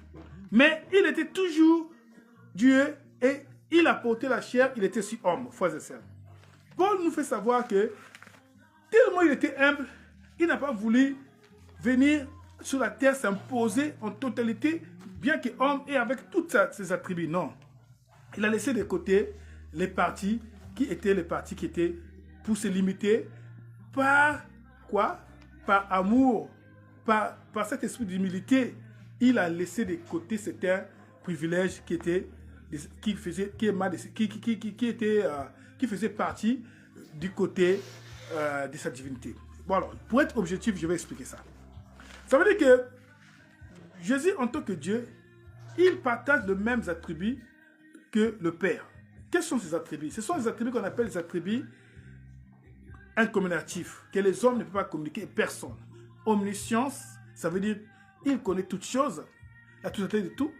Mais il était toujours Dieu et il a porté la chair, il était si homme, frères et sœurs. Paul nous fait savoir que tellement il était humble, il n'a pas voulu venir sur la terre s'imposer en totalité, bien qu'homme et avec tous ses attributs. Non. Il a laissé de côté les parties qui étaient pour se limiter par quoi? Par amour, par cet esprit d'humilité. Il a laissé de côté certains privilèges qui faisait partie du côté de sa divinité. Bon alors, pour être objectif, je vais expliquer ça. Ça veut dire que Jésus, en tant que Dieu, il partage les mêmes attributs que le Père. Quels sont ces attributs? Ce sont les attributs qu'on appelle les attributs incommunicatifs, que les hommes ne peuvent pas communiquer, personne. Omniscience, ça veut dire il connaît toutes choses, la totalité de tout.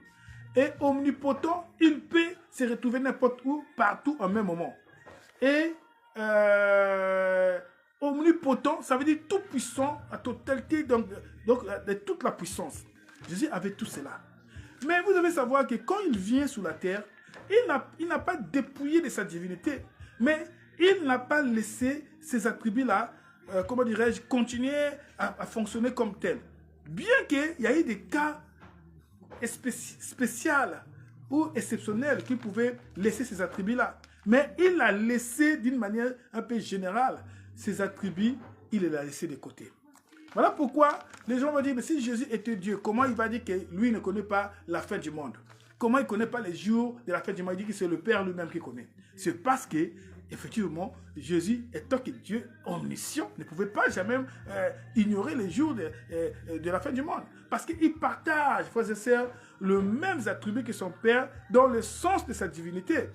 Et omnipotent, il peut se retrouver n'importe où, partout, en même moment. Et omnipotent, ça veut dire tout puissant, à totalité, donc de toute la puissance. Jésus avait tout cela. Mais vous devez savoir que quand il vient sur la terre, il n'a pas dépouillé de sa divinité, mais il n'a pas laissé ces attributs-là, comment dirais-je, continuer à fonctionner comme tels. Bien qu'il y ait des cas spécial ou exceptionnel qui pouvait laisser ces attributs-là. Mais il a laissé d'une manière un peu générale. Ces attributs, il les a laissés de côté. Voilà pourquoi les gens vont dire, mais si Jésus était Dieu, comment il va dire que lui ne connaît pas la fin du monde? Comment il ne connaît pas les jours de la fin du monde? Il dit que c'est le Père lui-même qui connaît. C'est parce que, effectivement, Jésus, étant que Dieu omniscient, ne pouvait pas jamais ignorer les jours de la fin du monde. Parce qu'il partage, frères et sœurs, le même attribut que son Père dans le sens de sa divinité.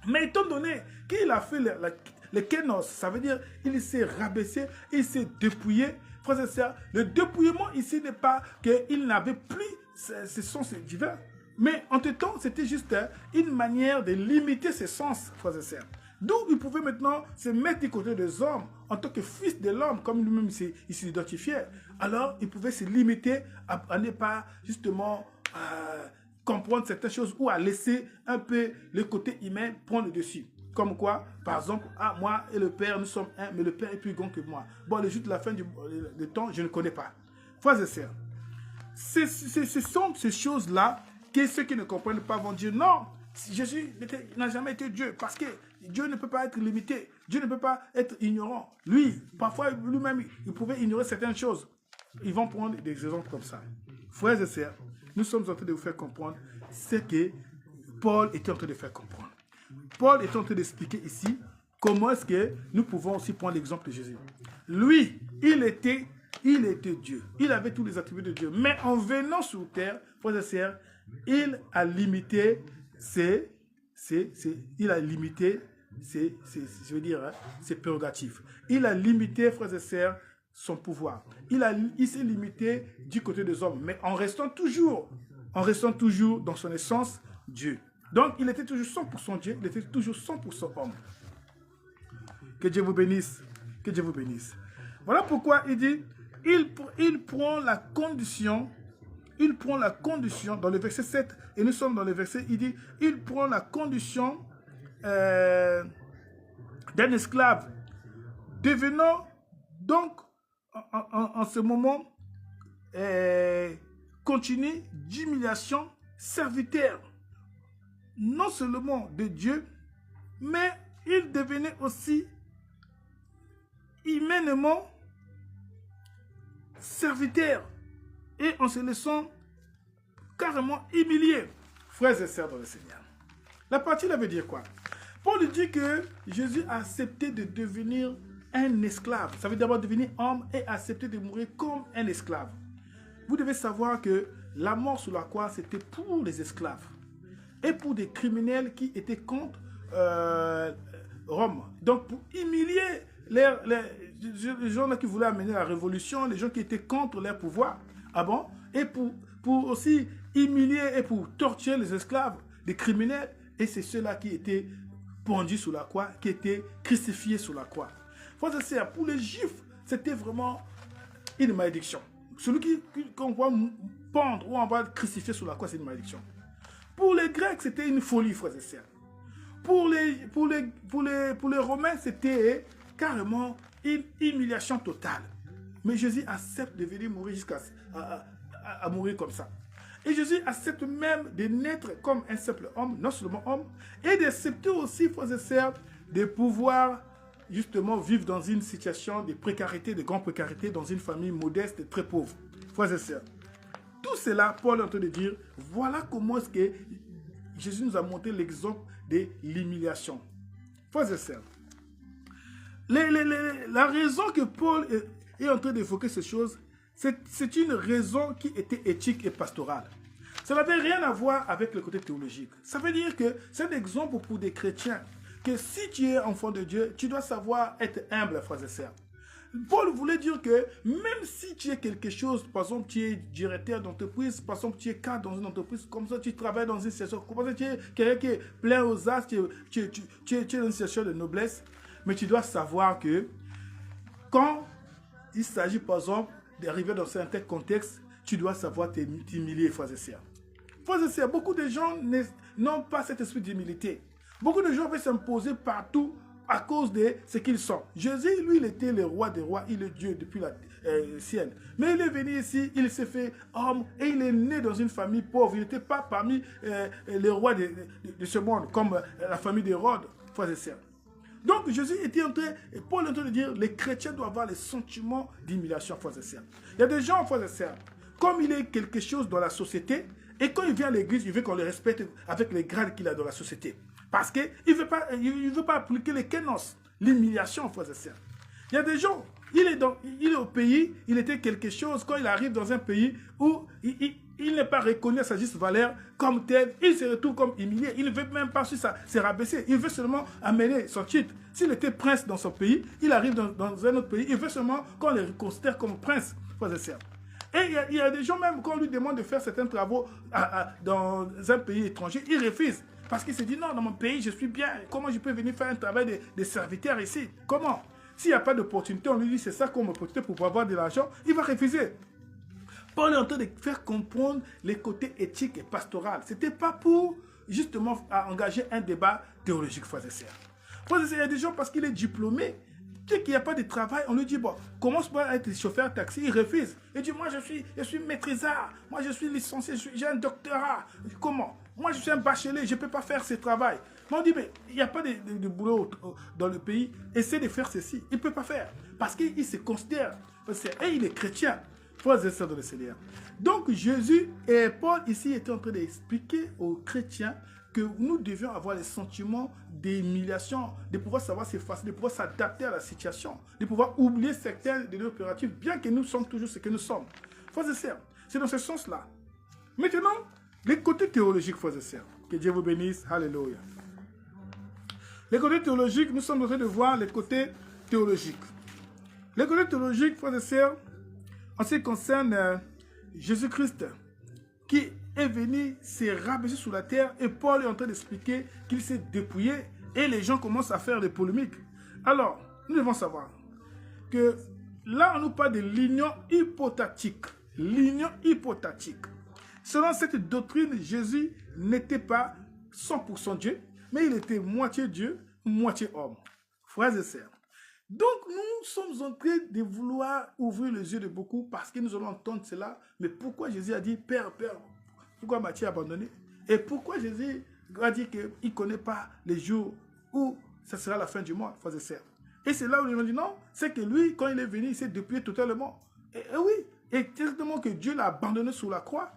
Mais étant donné qu'il a fait le kénos, ça veut dire qu'il s'est rabaissé, il s'est dépouillé. Frères et sœurs, le dépouillement ici n'est pas qu'il n'avait plus ses sens divins. Mais en tout temps, c'était juste une manière de limiter ses sens, frères et sœurs. D'où il pouvait maintenant se mettre du côté des hommes, en tant que fils de l'homme, comme lui-même il s'identifiait. Alors, il pouvait se limiter à ne pas justement comprendre certaines choses ou à laisser un peu le côté humain prendre le dessus. Comme quoi, par exemple, moi et le Père, nous sommes un, mais le Père est plus grand que moi. Bon, le jour de la fin du temps, je ne connais pas. Frères et sœurs, ce sont ces choses-là que ceux qui ne comprennent pas vont dire non, Jésus n'a jamais été Dieu, parce que Dieu ne peut pas être limité, Dieu ne peut pas être ignorant. Lui, parfois lui-même, il pouvait ignorer certaines choses. Ils vont prendre des exemples comme ça. Frères et sœurs, nous sommes en train de vous faire comprendre ce que Paul était en train de faire comprendre. Paul est en train d'expliquer ici comment est-ce que nous pouvons aussi prendre l'exemple de Jésus. Lui, il était Dieu. Il avait tous les attributs de Dieu. Mais en venant sur terre, frères et sœurs, il a limité ses prérogatives. Il a limité, frères et sœurs, son pouvoir. Il s'est limité du côté des hommes, mais en restant toujours dans son essence, Dieu. Donc, il était toujours 100% Dieu, il était toujours 100% homme. Que Dieu vous bénisse. Que Dieu vous bénisse. Voilà pourquoi il dit, il prend la condition dans le verset 7, et nous sommes dans le verset, il dit, il prend la condition d'un esclave, devenant donc en ce moment continu d'humiliation serviteur, non seulement de Dieu, mais il devenait aussi humainement serviteur, et en se laissant carrément humilier. Frères et sœurs dans le Seigneur, la partie là veut dire quoi? Paul dit que Jésus a accepté de devenir un esclave. Ça veut d'abord devenir homme et accepter de mourir comme un esclave. Vous devez savoir que la mort sur la croix, c'était pour les esclaves et pour des criminels qui étaient contre Rome. Donc pour humilier les gens qui voulaient amener la révolution, les gens qui étaient contre leur pouvoir. Ah bon? Et pour aussi humilier et pour torturer les esclaves, les criminels. Et c'est ceux-là qui étaient pendus sur la croix, qui étaient crucifiés sur la croix. Pour les Juifs, c'était vraiment une malédiction. Celui qu'on va pendre ou on va crucifier sur la croix, c'est une malédiction. Pour les Grecs, c'était une folie, frères et sœurs. Pour les Romains, c'était carrément une humiliation totale. Mais Jésus accepte de venir mourir jusqu'à mourir comme ça. Et Jésus accepte même de naître comme un simple homme, non seulement homme, et d'accepter aussi, frères et sœurs, de pouvoir justement vivre dans une situation de précarité, de grande précarité, dans une famille modeste et très pauvre. Frères et sœurs, tout cela, Paul est en train de dire, voilà comment est-ce que Jésus nous a montré l'exemple de l'humiliation. Frères et sœurs, la raison que Paul est en train d'évoquer ces choses, c'est une raison qui était éthique et pastorale. Ça n'avait rien à voir avec le côté théologique. Ça veut dire que c'est un exemple pour des chrétiens, que si tu es enfant de Dieu, tu dois savoir être humble, frères et sœurs. Paul voulait dire que même si tu es quelque chose, par exemple tu es directeur d'entreprise, par exemple tu es cadre dans une entreprise, comme ça tu travailles dans une situation, comme ça tu es quelqu'un qui est plein aux as, tu es dans une situation de noblesse, mais tu dois savoir que quand il s'agit par exemple d'arriver dans un tel contexte, tu dois savoir t'humilier, frères et sœurs. Frères et sœurs, beaucoup de gens n'ont pas cet esprit d'humilité. Beaucoup de gens veulent s'imposer partout à cause de ce qu'ils sont. Jésus, lui, il était le roi des rois, il est Dieu depuis ciel. Mais il est venu ici, il s'est fait homme et il est né dans une famille pauvre. Il n'était pas parmi les rois de ce monde, comme la famille d'Hérode, frères et sœurs. Donc Jésus était en train, Paul est en train de dire, les chrétiens doivent avoir les sentiments d'humiliation, frères et sœurs. Il y a des gens, frères et sœurs, comme il est quelque chose dans la société, et quand il vient à l'église, il veut qu'on le respecte avec les grades qu'il a dans la société. Parce qu'il ne veut pas appliquer les kénos, l'humiliation, frères et sœurs. Il y a des gens, il est au pays, il était quelque chose, quand il arrive dans un pays où il n'est pas reconnu à sa juste valeur comme tel, il se retrouve comme humilié, il ne veut même pas se rabaisser, il veut seulement amener son titre. S'il était prince dans son pays, il arrive dans un autre pays, il veut seulement qu'on le considère comme prince, frères et sœurs. Et il y a des gens même, quand on lui demande de faire certains travaux dans un pays étranger, il refuse. Parce qu'il se dit, non, dans mon pays, je suis bien. Comment je peux venir faire un travail de serviteur ici? Comment? S'il n'y a pas d'opportunité, on lui dit, c'est ça comme opportunité pour avoir de l'argent, il va refuser. Paul est en train de faire comprendre les côtés éthiques et pastoraux. Ce n'était pas pour, justement, engager un débat théologique, frères et sœurs. Frères et sœurs, il y a des gens, parce qu'il est diplômé, dès qu'il n'y a pas de travail, on lui dit, bon, commence par être chauffeur taxi, il refuse. Il dit, moi je suis maîtrisard, moi je suis licencié, j'ai un doctorat. Comment? Moi je suis un bachelier, je ne peux pas faire ce travail. Mais on dit, mais il n'y a pas de boulot dans le pays, essaie de faire ceci. Il ne peut pas faire, parce qu'il se considère, et il est chrétien. Frères et sœurs dans le Seigneur. Donc Jésus et Paul ici étaient en train d'expliquer aux chrétiens que nous devions avoir les sentiments d'humiliation, de pouvoir savoir s'effacer, de pouvoir s'adapter à la situation, de pouvoir oublier certains de nos impératifs, bien que nous sommes toujours ce que nous sommes. Frères et sœurs, c'est dans ce sens-là. Maintenant, les côtés théologiques, frères et sœurs, que Dieu vous bénisse, alléluia. Les côtés théologiques, nous sommes en train de voir les côtés théologiques. Les côtés théologiques, frères et sœurs, en ce qui concerne Jésus-Christ, qui est venu se rabaisser sur la terre, et Paul est en train d'expliquer qu'il s'est dépouillé, et les gens commencent à faire des polémiques. Alors, nous devons savoir que là, on nous parle de l'union hypotatique. L'union hypotatique. Selon cette doctrine, Jésus n'était pas 100% Dieu, mais il était moitié Dieu, moitié homme. Frères et sœurs. Donc, nous sommes en train de vouloir ouvrir les yeux de beaucoup parce que nous allons entendre cela. Mais pourquoi Jésus a dit, Père, pourquoi Matthieu a abandonné? Et pourquoi Jésus a dit qu'il ne connaît pas les jours où ça sera la fin du monde, frères et sœurs? Et c'est là où ils ont dit non, c'est que lui, quand il est venu, il s'est dépouillé totalement. Et oui, et exactement que Dieu l'a abandonné sur la croix.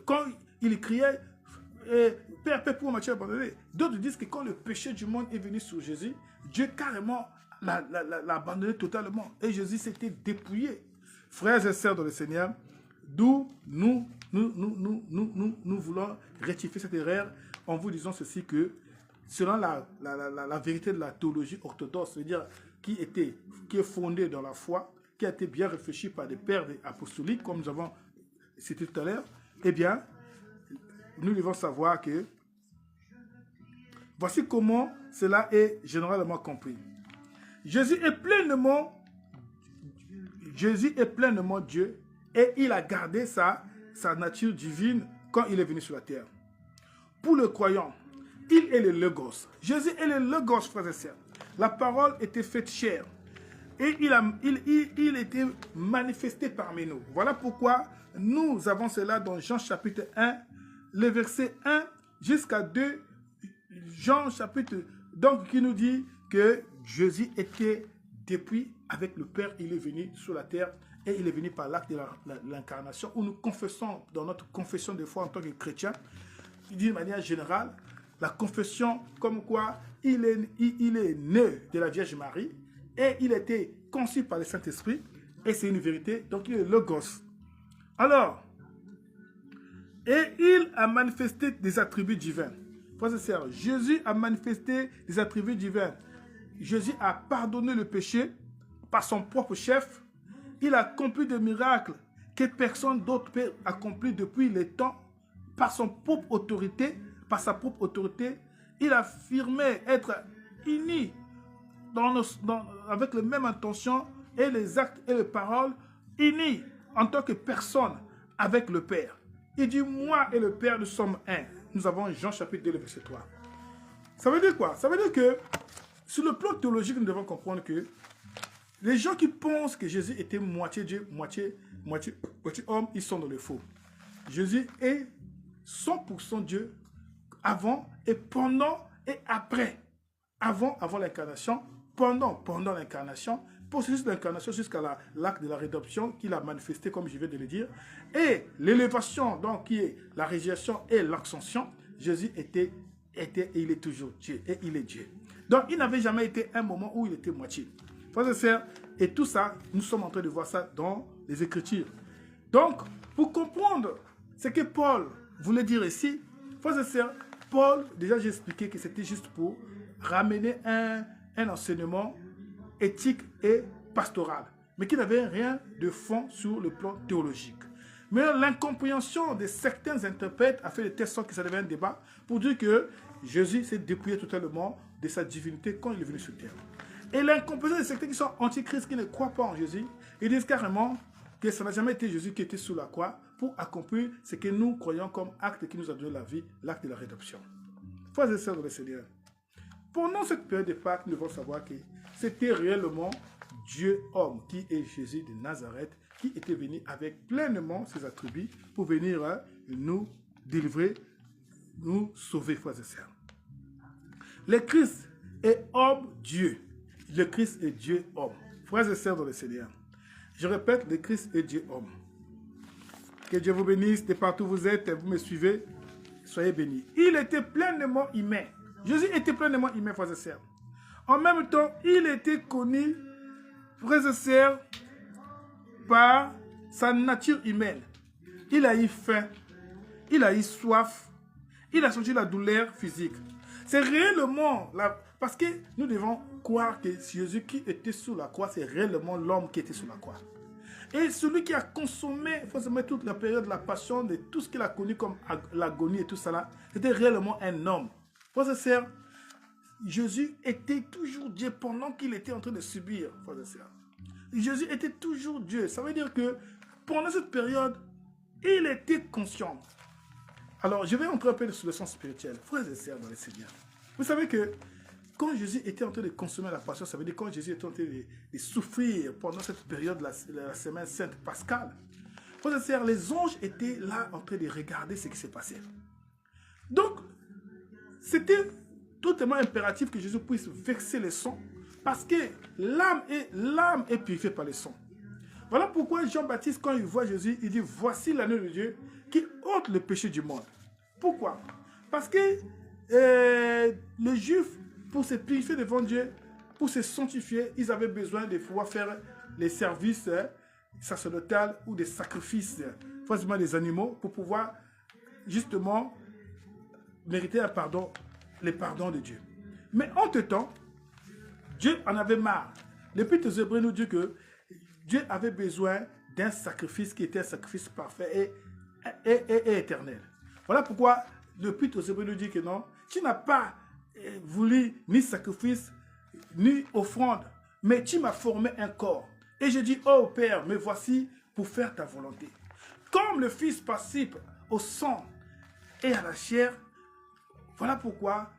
Quand il criait, Père, pourquoi Matthieu a abandonné? D'autres disent que quand le péché du monde est venu sur Jésus, Dieu carrément l'a abandonné totalement. Et Jésus s'était dépouillé. Frères et sœurs dans le Seigneur, d'où nous voulons rectifier cette erreur en vous disant ceci que selon la vérité de la théologie orthodoxe, c'est-à-dire qui est fondée dans la foi, qui a été bien réfléchie par des pères apostoliques, comme nous avons cité tout à l'heure, eh bien, nous devons savoir que voici comment cela est généralement compris. Jésus est pleinement Dieu et il a gardé sa nature divine quand il est venu sur la terre. Pour le croyant, il est le Logos. Jésus est le Logos, frères et sœurs. La parole était faite chair et il était manifesté parmi nous. Voilà pourquoi nous avons cela dans Jean chapitre 1, le verset 1 jusqu'à 2. Jean chapitre, donc qui nous dit que Jésus était depuis avec le Père, il est venu sur la terre et il est venu par l'acte de l'incarnation où nous confessons dans notre confession de foi en tant que chrétien, d'une manière générale, la confession comme quoi il est né de la Vierge Marie et il a été conçu par le Saint-Esprit et c'est une vérité, donc il est le Logos. Alors, et il a manifesté des attributs divins. Frères et sœurs, Jésus a manifesté des attributs divins. Jésus a pardonné le péché par son propre chef. Il a accompli des miracles que personne d'autre peut accomplir depuis les temps par son propre autorité, par sa propre autorité. Il a affirmé être uni avec les mêmes intentions et les actes et les paroles, unis en tant que personne avec le Père. Il dit, moi et le Père, nous sommes un. Nous avons Jean chapitre 2, verset 3. Ça veut dire quoi? Ça veut dire que sur le plan théologique, nous devons comprendre que Les gens qui pensent que Jésus était moitié Dieu, moitié homme, ils sont dans le faux. Jésus est 100% Dieu avant et pendant et après. Avant l'incarnation, pendant l'incarnation, processus d'incarnation jusqu'à l'acte de la rédemption qu'il a manifesté, comme je viens de le dire, et l'élévation, donc qui est la résurrection et l'ascension. Jésus était et il est toujours Dieu, et il est Dieu. Donc il n'avait jamais été un moment où il était moitié. Frères et sœurs, et tout ça, nous sommes en train de voir ça dans les Écritures. Donc, pour comprendre ce que Paul voulait dire ici, frères et sœurs, Paul, déjà j'ai expliqué que c'était juste pour ramener un enseignement éthique et pastoral, mais qui n'avait rien de fond sur le plan théologique. Mais l'incompréhension de certains interprètes a fait de telle sorte que ça devait un débat pour dire que Jésus s'est dépouillé totalement de sa divinité quand il est venu sur terre. Et l'incompréhension de certains qui sont antichrists, qui ne croient pas en Jésus, ils disent carrément que ça n'a jamais été Jésus qui était sous la croix pour accomplir ce que nous croyons comme acte qui nous a donné la vie, l'acte de la rédemption. Frères et sœurs dans le Seigneur, pendant cette période de Pâques, nous devons savoir que c'était réellement Dieu homme, qui est Jésus de Nazareth, qui était venu avec pleinement ses attributs pour venir nous délivrer, nous sauver, frères et sœurs. Le Christ est homme Dieu. Le Christ est Dieu homme. Frères et sœurs dans le Seigneur. Je répète, le Christ est Dieu homme. Que Dieu vous bénisse de partout où vous êtes, vous me suivez, soyez bénis. Il était pleinement humain. Jésus était pleinement humain, frères et sœurs. En même temps, il était connu, frères et sœurs, par sa nature humaine. Il a eu faim, il a eu soif, il a senti la douleur physique. C'est réellement, parce que nous devons croire que Jésus qui était sur la croix, c'est réellement l'homme qui était sur la croix. Et celui qui a consommé forcément toute la période de la passion, de tout ce qu'il a connu comme l'agonie et tout ça, c'était réellement un homme. Frères et sœurs, Jésus était toujours Dieu pendant qu'il était en train de subir, frères et sœurs. Jésus était toujours Dieu. Ça veut dire que pendant cette période, il était conscient. Alors, je vais entrer un peu sur le sens spirituel. Frères et sœurs dans le Seigneur, vous savez que quand Jésus était en train de consommer la passion, ça veut dire quand Jésus était en train de souffrir pendant cette période de la semaine sainte pascale, frères et sœurs, les anges étaient là en train de regarder ce qui s'est passé. Donc, c'était totalement impératif que Jésus puisse verser le sang parce que l'âme est purifiée par le sang. Voilà pourquoi Jean-Baptiste, quand il voit Jésus, il dit « Voici l'agneau de Dieu qui ôte le péché du monde. » Pourquoi? Parce que les Juifs, pour se purifier devant Dieu, pour se sanctifier, ils avaient besoin de pouvoir faire les services sacerdotaux ou des sacrifices, forcément des animaux, pour pouvoir justement mériter le pardon de Dieu. Mais entre-temps, Dieu en avait marre. L'Épître aux Hébreux nous dit que Dieu avait besoin d'un sacrifice qui était un sacrifice parfait et éternel. Voilà pourquoi l'Épître aux Hébreux nous dit que non, tu n'as pas voulu ni sacrifice, ni offrande, mais tu m'as formé un corps. Et je dis, oh Père, me voici pour faire ta volonté. Comme le Fils participe au sang et à la chair, voilà pourquoi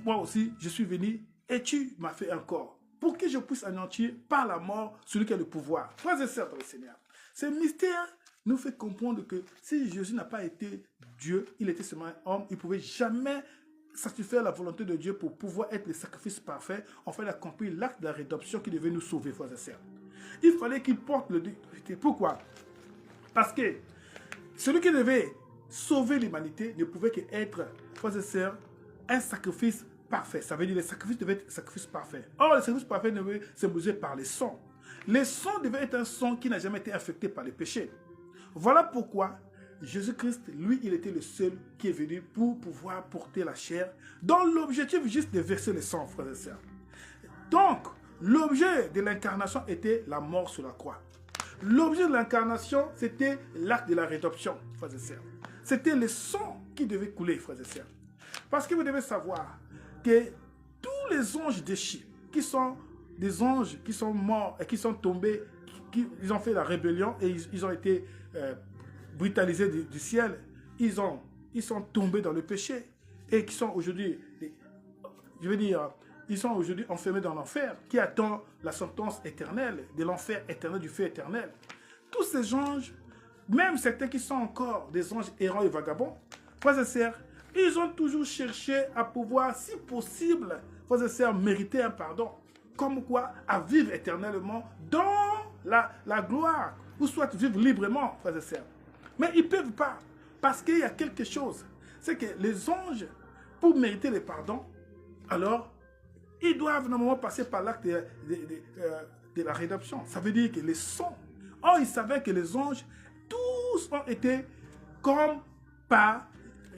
moi aussi je suis venu et tu m'as fait un corps pour que je puisse anéantir par la mort celui qui a le pouvoir. Frères et sœurs dans le Seigneur, ce mystère nous fait comprendre que si Jésus n'a pas été Dieu, il était seulement un homme, il ne pouvait jamais satisfaire la volonté de Dieu pour pouvoir être le sacrifice parfait, afin d'accomplir l'acte de la rédemption qui devait nous sauver, frères et sœurs. Il fallait qu'il porte le décret. Pourquoi? Parce que celui qui devait sauver l'humanité ne pouvait qu'être, frères et sœurs, un sacrifice parfait. Ça veut dire que le sacrifice devait être un sacrifice parfait. Or, le sacrifice parfait devait s'imposer par le sang. Le sang devait être un sang qui n'a jamais été affecté par le péché. Voilà pourquoi Jésus-Christ, lui, il était le seul qui est venu pour pouvoir porter la chair, dans l'objectif juste de verser le sang, frères et sœurs. Donc, l'objet de l'incarnation était la mort sur la croix. L'objet de l'incarnation, c'était l'acte de la rédemption, frères et sœurs. C'était le sang qui devait couler, frères et sœurs. Parce que vous devez savoir que tous les anges déchus, qui sont des anges qui sont morts et qui sont tombés, ils ont fait la rébellion et ils ont été brutalisés du ciel, ils sont tombés dans le péché et qui sont aujourd'hui, je veux dire, ils sont aujourd'hui enfermés dans l'enfer, qui attend la sentence éternelle, de l'enfer éternel, du feu éternel. Tous ces anges, même certains qui sont encore des anges errants et vagabonds, frères et sœurs, ils ont toujours cherché à pouvoir, si possible, frères et sœurs, mériter un pardon. Comme quoi, à vivre éternellement dans la gloire, ou soit vivre librement, frères et sœurs. Mais ils ne peuvent pas, parce qu'il y a quelque chose. C'est que les anges, pour mériter le pardon, alors, ils doivent normalement passer par l'acte de la rédemption. Ça veut dire que les sons. Or, ils savaient que les anges, tous ont été comme par,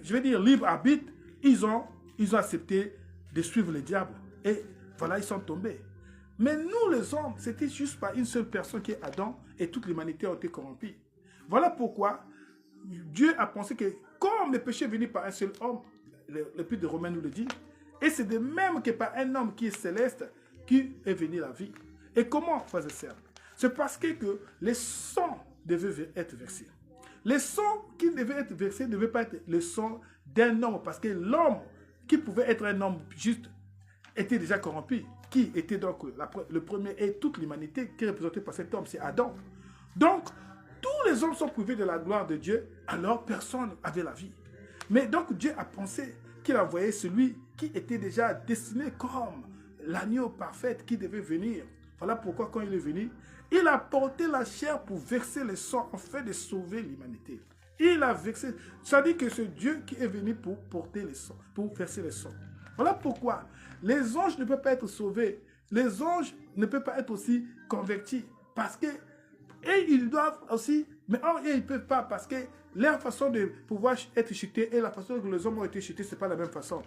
je vais dire, libre arbitre. Ils ont accepté de suivre le diable. Et voilà, ils sont tombés. Mais nous, les hommes, c'était juste pas une seule personne qui est Adam et toute l'humanité a été corrompue. Voilà pourquoi Dieu a pensé que comme le péché est venu par un seul homme, l'Épître de Romains nous le dit, et c'est de même que par un homme qui est céleste, qui est venu la vie. Et comment, frères et sœurs? C'est parce que les sons devaient être versés. Les sons qui devaient être versés ne devaient pas être le son d'un homme, parce que l'homme qui pouvait être un homme juste était déjà corrompu. Qui était donc le premier et toute l'humanité qui est représentée par cet homme, c'est Adam. Donc, tous les hommes sont privés de la gloire de Dieu, alors personne n'avait la vie. Mais donc Dieu a pensé qu'il envoyait celui qui était déjà destiné comme l'agneau parfait qui devait venir. Voilà pourquoi quand il est venu, il a porté la chair pour verser le sang afin de sauver l'humanité. Il a versé, ça dit que c'est Dieu qui est venu pour porter le sang, pour verser le sang. Voilà pourquoi les anges ne peuvent pas être sauvés. Les anges ne peuvent pas être aussi convertis. Parce que, et ils doivent aussi, mais ils ne peuvent pas parce que leur façon de pouvoir être chutés et la façon que les hommes ont été chutés, ce n'est pas la même façon.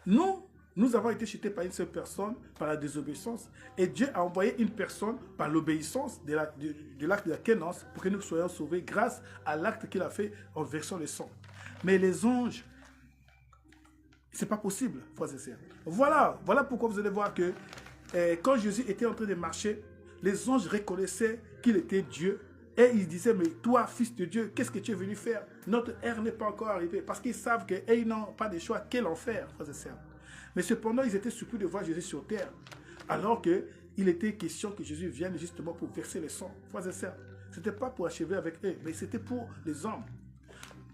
Nous avons été chutés par une seule personne, par la désobéissance. Et Dieu a envoyé une personne par l'obéissance de l'acte de la kénance pour que nous soyons sauvés grâce à l'acte qu'il a fait en versant le sang. Mais les anges, ce n'est pas possible, frères et sœurs. Voilà pourquoi vous allez voir que quand Jésus était en train de marcher, les anges reconnaissaient qu'il était Dieu. Et ils disaient, mais toi, fils de Dieu, qu'est-ce que tu es venu faire? Notre ère n'est pas encore arrivée. Parce qu'ils savent qu'ils n'ont pas de choix. Quel enfer, frères et sœurs. Mais cependant, ils étaient surpris de voir Jésus sur terre. Alors qu'il était question que Jésus vienne justement pour verser le sang. Frères et sœurs, ce n'était pas pour achever avec eux, mais c'était pour les hommes.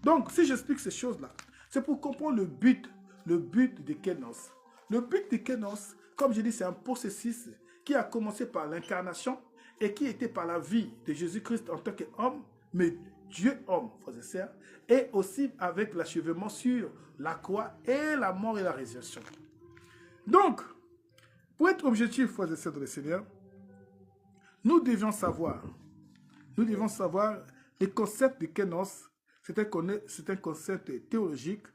Donc, si j'explique ces choses-là, c'est pour comprendre le but de kénos. Le but de kénos, comme je dis, c'est un processus qui a commencé par l'incarnation et qui était par la vie de Jésus-Christ en tant qu'homme, mais Dieu homme, frères et sœurs, et aussi avec l'achèvement sur la croix et la mort et la résurrection. Donc, pour être objectif, frères et sœurs de le Seigneur, nous devions savoir les concepts de kénos, c'est un concept théologique.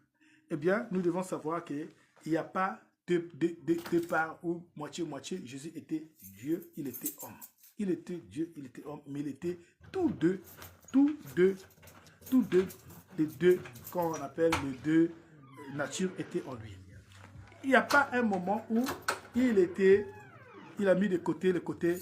Eh bien, nous devons savoir qu'il n'y a pas de part ou moitié-moitié. Jésus était Dieu, il était homme. Il était Dieu, il était homme, mais il était tous deux, les deux, qu'on appelle les deux natures étaient en lui. Il n'y a pas un moment où il a mis de côté le côté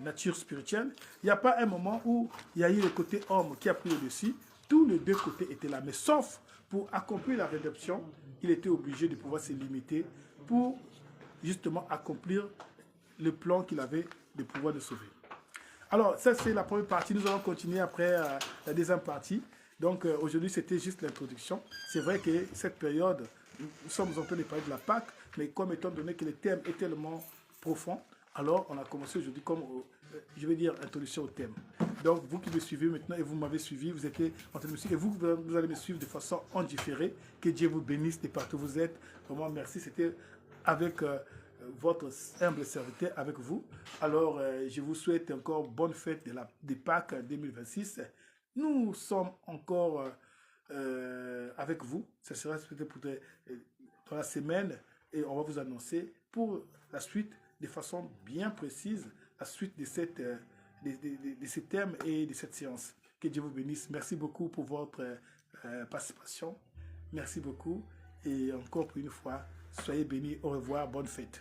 nature spirituelle. Il n'y a pas un moment où il y a eu le côté homme qui a pris le dessus. Tous les deux côtés étaient là. Mais sauf pour accomplir la rédemption, il était obligé de pouvoir se limiter pour justement accomplir le plan qu'il avait de pouvoir le sauver. Alors, ça c'est la première partie. Nous allons continuer après la deuxième partie. Donc, aujourd'hui, c'était juste l'introduction. C'est vrai que cette période, nous sommes en train de parler de la Pâque, mais comme étant donné que le thème est tellement profond, alors on a commencé aujourd'hui comme, je vais dire, introduction au thème. Donc, vous qui me suivez maintenant et vous m'avez suivi, vous étiez en train de me suivre et vous allez me suivre de façon en différé. Que Dieu vous bénisse de partout où vous êtes. Vraiment, merci. C'était avec votre humble serviteur, avec vous. Alors, je vous souhaite encore bonne fête de Pâques 2026. Nous sommes encore avec vous. Ça sera peut-être dans la semaine et on va vous annoncer pour la suite de façon bien précise, la suite de ces thèmes et de cette séance. Que Dieu vous bénisse. Merci beaucoup pour votre participation. Merci beaucoup et encore pour une fois, soyez bénis. Au revoir. Bonne fête.